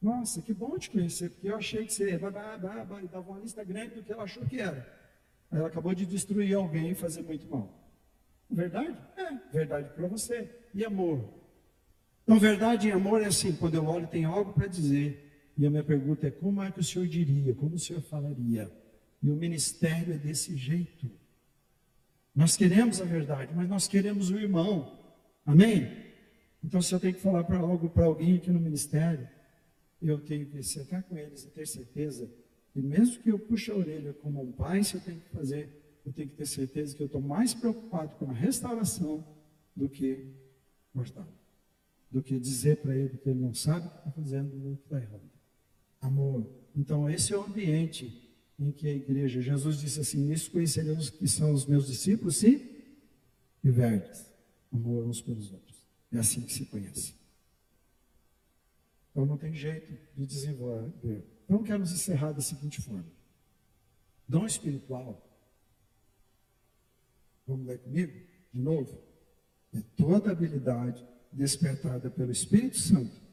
S4: Nossa, que bom te conhecer, porque eu achei que você e dava uma lista grande do que ela achou que era. Aí ela acabou de destruir alguém e fazer muito mal. Verdade? Verdade para você. E amor? Então, verdade e amor é assim, quando eu olho tem algo para dizer, e a minha pergunta é, como é que o senhor diria, como o senhor falaria? E o ministério é desse jeito. Nós queremos a verdade, mas nós queremos o irmão. Amém? Então, se eu tenho que falar para alguém aqui no ministério, eu tenho que sentar com eles e ter certeza que mesmo que eu puxe a orelha como um pai, se eu tenho que fazer, eu tenho que ter certeza que eu estou mais preocupado com a restauração do que cortar. Do que dizer para ele que ele não sabe o que está fazendo e o que está errando. Amor. Então, esse é o ambiente em que a igreja, Jesus disse assim, nisso conhecerão os que são os meus discípulos, se tiverdes amor uns pelos outros. É assim que se conhece. Então, não tem jeito de desenvolver. Então, quero nos encerrar da seguinte forma. Dom espiritual, vamos ler comigo, de novo? É toda habilidade despertada pelo Espírito Santo.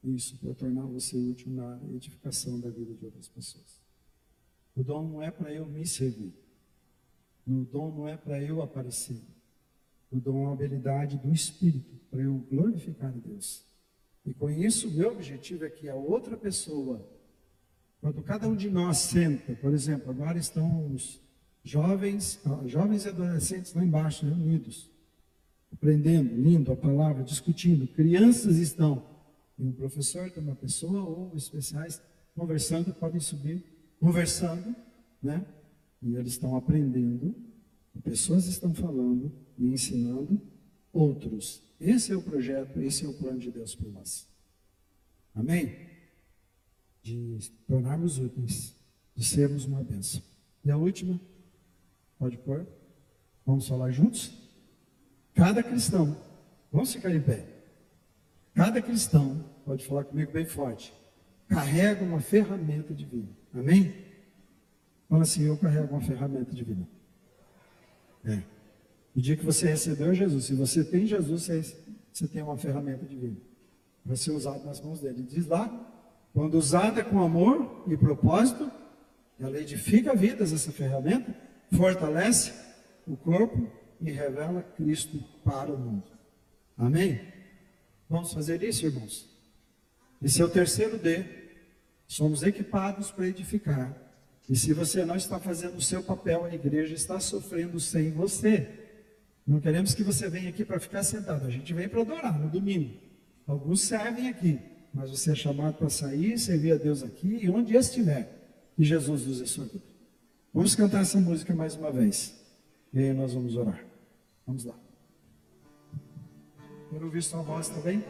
S4: Isso, para tornar você útil na edificação da vida de outras pessoas. O dom não é para eu me servir. O dom não é para eu aparecer. O dom é uma habilidade do Espírito, para eu glorificar a Deus. E com isso, o meu objetivo é que a outra pessoa, quando cada um de nós senta, por exemplo, agora estão os jovens e adolescentes lá embaixo, reunidos, aprendendo, lendo a palavra, discutindo. Crianças estão Tem um professor, tem uma pessoa ou especiais conversando, podem subir, conversando, né? E eles estão aprendendo, pessoas estão falando e ensinando outros. Esse é o projeto, esse é o plano de Deus para nós. Amém? De tornarmos úteis, de sermos uma bênção. E a última, pode pôr? Vamos falar juntos? Cada cristão, vamos ficar em pé. Cada cristão, pode falar comigo bem forte, carrega uma ferramenta divina. Amém? Fala assim, eu carrego uma ferramenta divina. O dia que você recebeu Jesus, se você tem Jesus, você tem uma ferramenta divina. Vai ser usado nas mãos dele. Diz lá, quando usada com amor e propósito, ela edifica vidas, essa ferramenta, fortalece o corpo e revela Cristo para o mundo. Amém? Vamos fazer isso, irmãos? Esse é o terceiro D. Somos equipados para edificar. E se você não está fazendo o seu papel, a igreja está sofrendo sem você. Não queremos que você venha aqui para ficar sentado. A gente vem para adorar no domingo. Alguns servem aqui, mas você é chamado para sair e servir a Deus aqui e onde estiver. Que Jesus use a sua vida. Vamos cantar essa música mais uma vez. E aí nós vamos orar. Vamos lá. Quero ouvir sua voz também.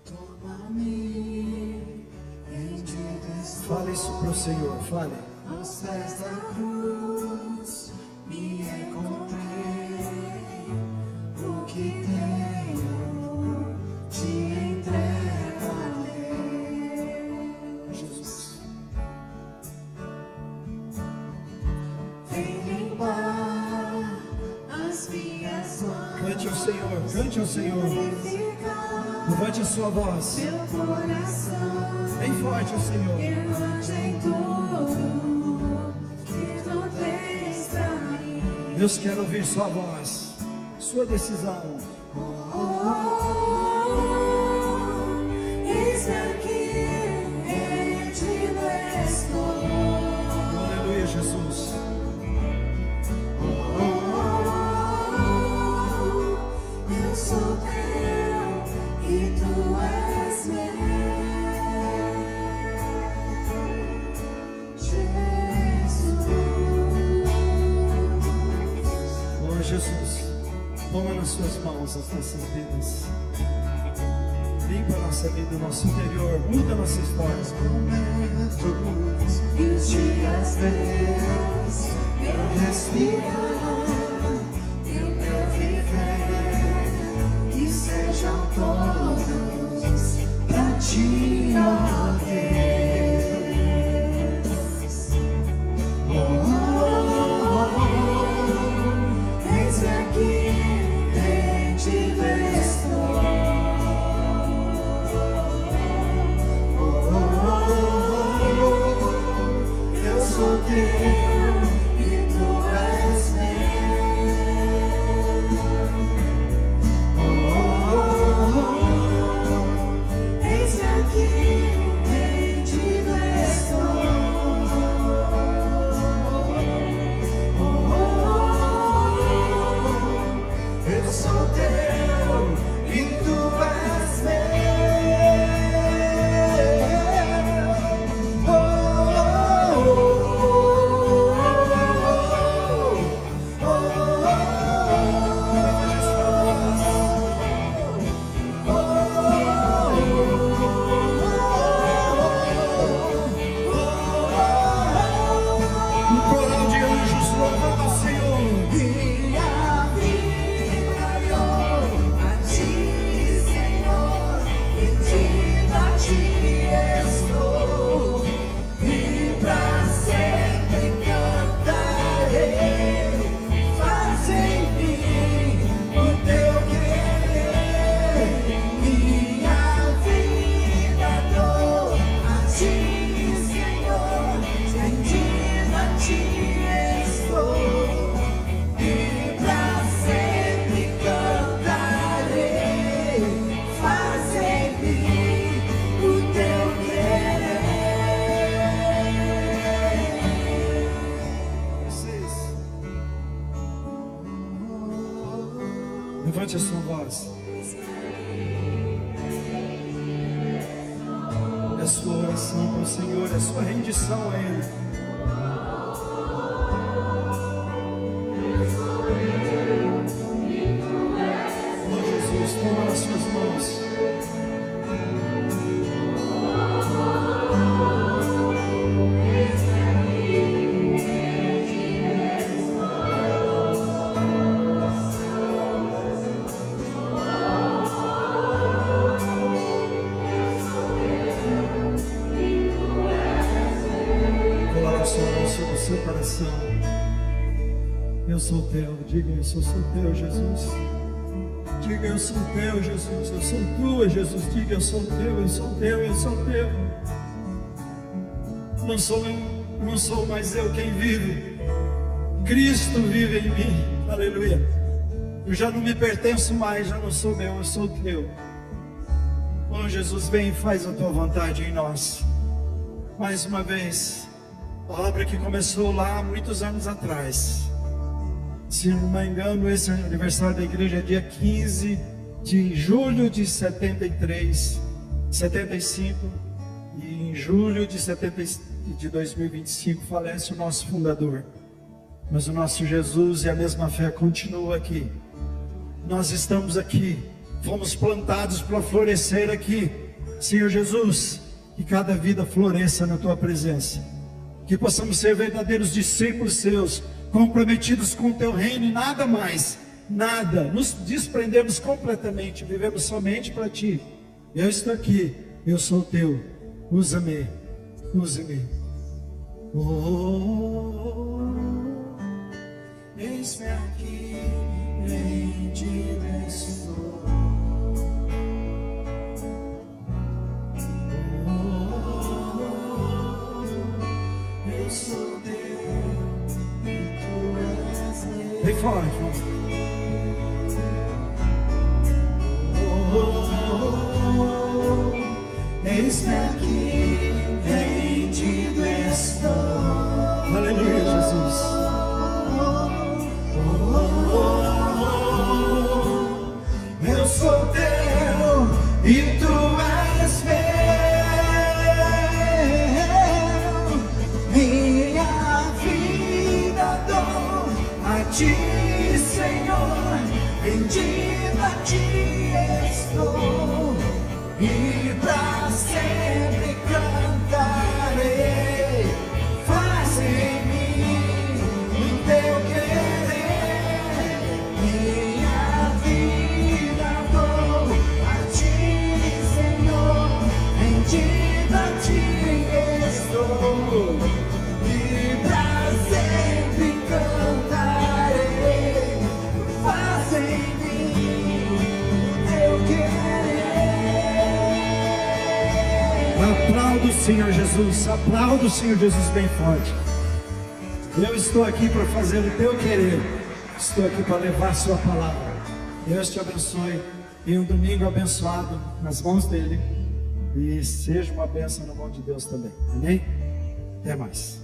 S1: Toma-me em direção
S4: Fale isso para o Senhor, fale.
S1: aos pés da cruz, me encontrei. O que tenho te entregarei.
S4: Jesus.
S1: Vem limpar as minhas mãos,
S4: Cante ao Senhor, cante ao Senhor.
S1: purificar
S4: Levante a sua voz.
S1: meu coração.
S4: Bem forte ao Senhor.
S1: Irmãos em tudo que tu tens pra mim.
S4: Deus quer ouvir sua voz, sua decisão.
S1: Eis-me aqui, rendido estou.
S4: Aleluia, Jesus.
S1: Eu sou teu e tu és meu. Jesus.
S4: Oh, Jesus, toma nas suas mãos as nossas vidas. Limpa a nossa vida, o nosso interior, muda a nossa história.
S1: E os dias teus, meu respirar e o meu viver, que sejam todos pra ti, ó Deus. Eis-me aqui, rendido estou. Eu sou teu e tu és meu. Eis-me aqui,
S4: Levante a sua voz. É a sua oração para o Senhor, é a sua rendição a Ele. Oh Jesus, toma nas suas mãos. Sobre o seu coração. Eu sou teu, diga eu sou teu, Jesus. Diga eu sou teu, Jesus. Eu sou tua, Jesus. Diga eu sou teu, eu sou teu, eu sou teu. Não sou mais eu quem vive. Cristo vive em mim. Aleluia. Eu já não me pertenço mais, já não sou meu, eu sou teu. Oh Jesus, vem e faz a tua vontade em nós. Mais uma vez. A obra que começou lá há muitos anos atrás. Se não me engano, esse aniversário da igreja é dia 15 de julho de 75. E em julho de 2025 falece o nosso fundador. Mas o nosso Jesus e a mesma fé continua aqui. Nós estamos aqui. Fomos plantados para florescer aqui. Senhor Jesus, que cada vida floresça na tua presença. Que possamos ser verdadeiros discípulos seus, comprometidos com o teu reino e nada mais, nada, nos desprendemos completamente, vivemos somente para ti. Eu estou aqui, eu sou teu, usa-me, use-me.
S1: Eis-me aqui, rendido estou. Eu sou teu e tu és meu.
S4: Vem fora, irmão.
S1: Eis-me aqui, rendido estou.
S4: Aleluia, Jesus.
S1: Eu sou teu e tu és meu. Minha vida dou a ti, Senhor, rendido a ti estou, e pra sempre cantarei. Faz em mim o teu querer. Minha vida dou a ti, Senhor, rendido a ti estou, e pra sempre cantarei. Faz em mim o teu querer.
S4: Aplauda o Senhor Jesus, aplauda o Senhor Jesus bem forte. Eu estou aqui para fazer o teu querer, estou aqui para levar a sua palavra. Deus te abençoe e um domingo abençoado nas mãos dele, e seja uma bênção na mão de Deus também, amém? Até mais.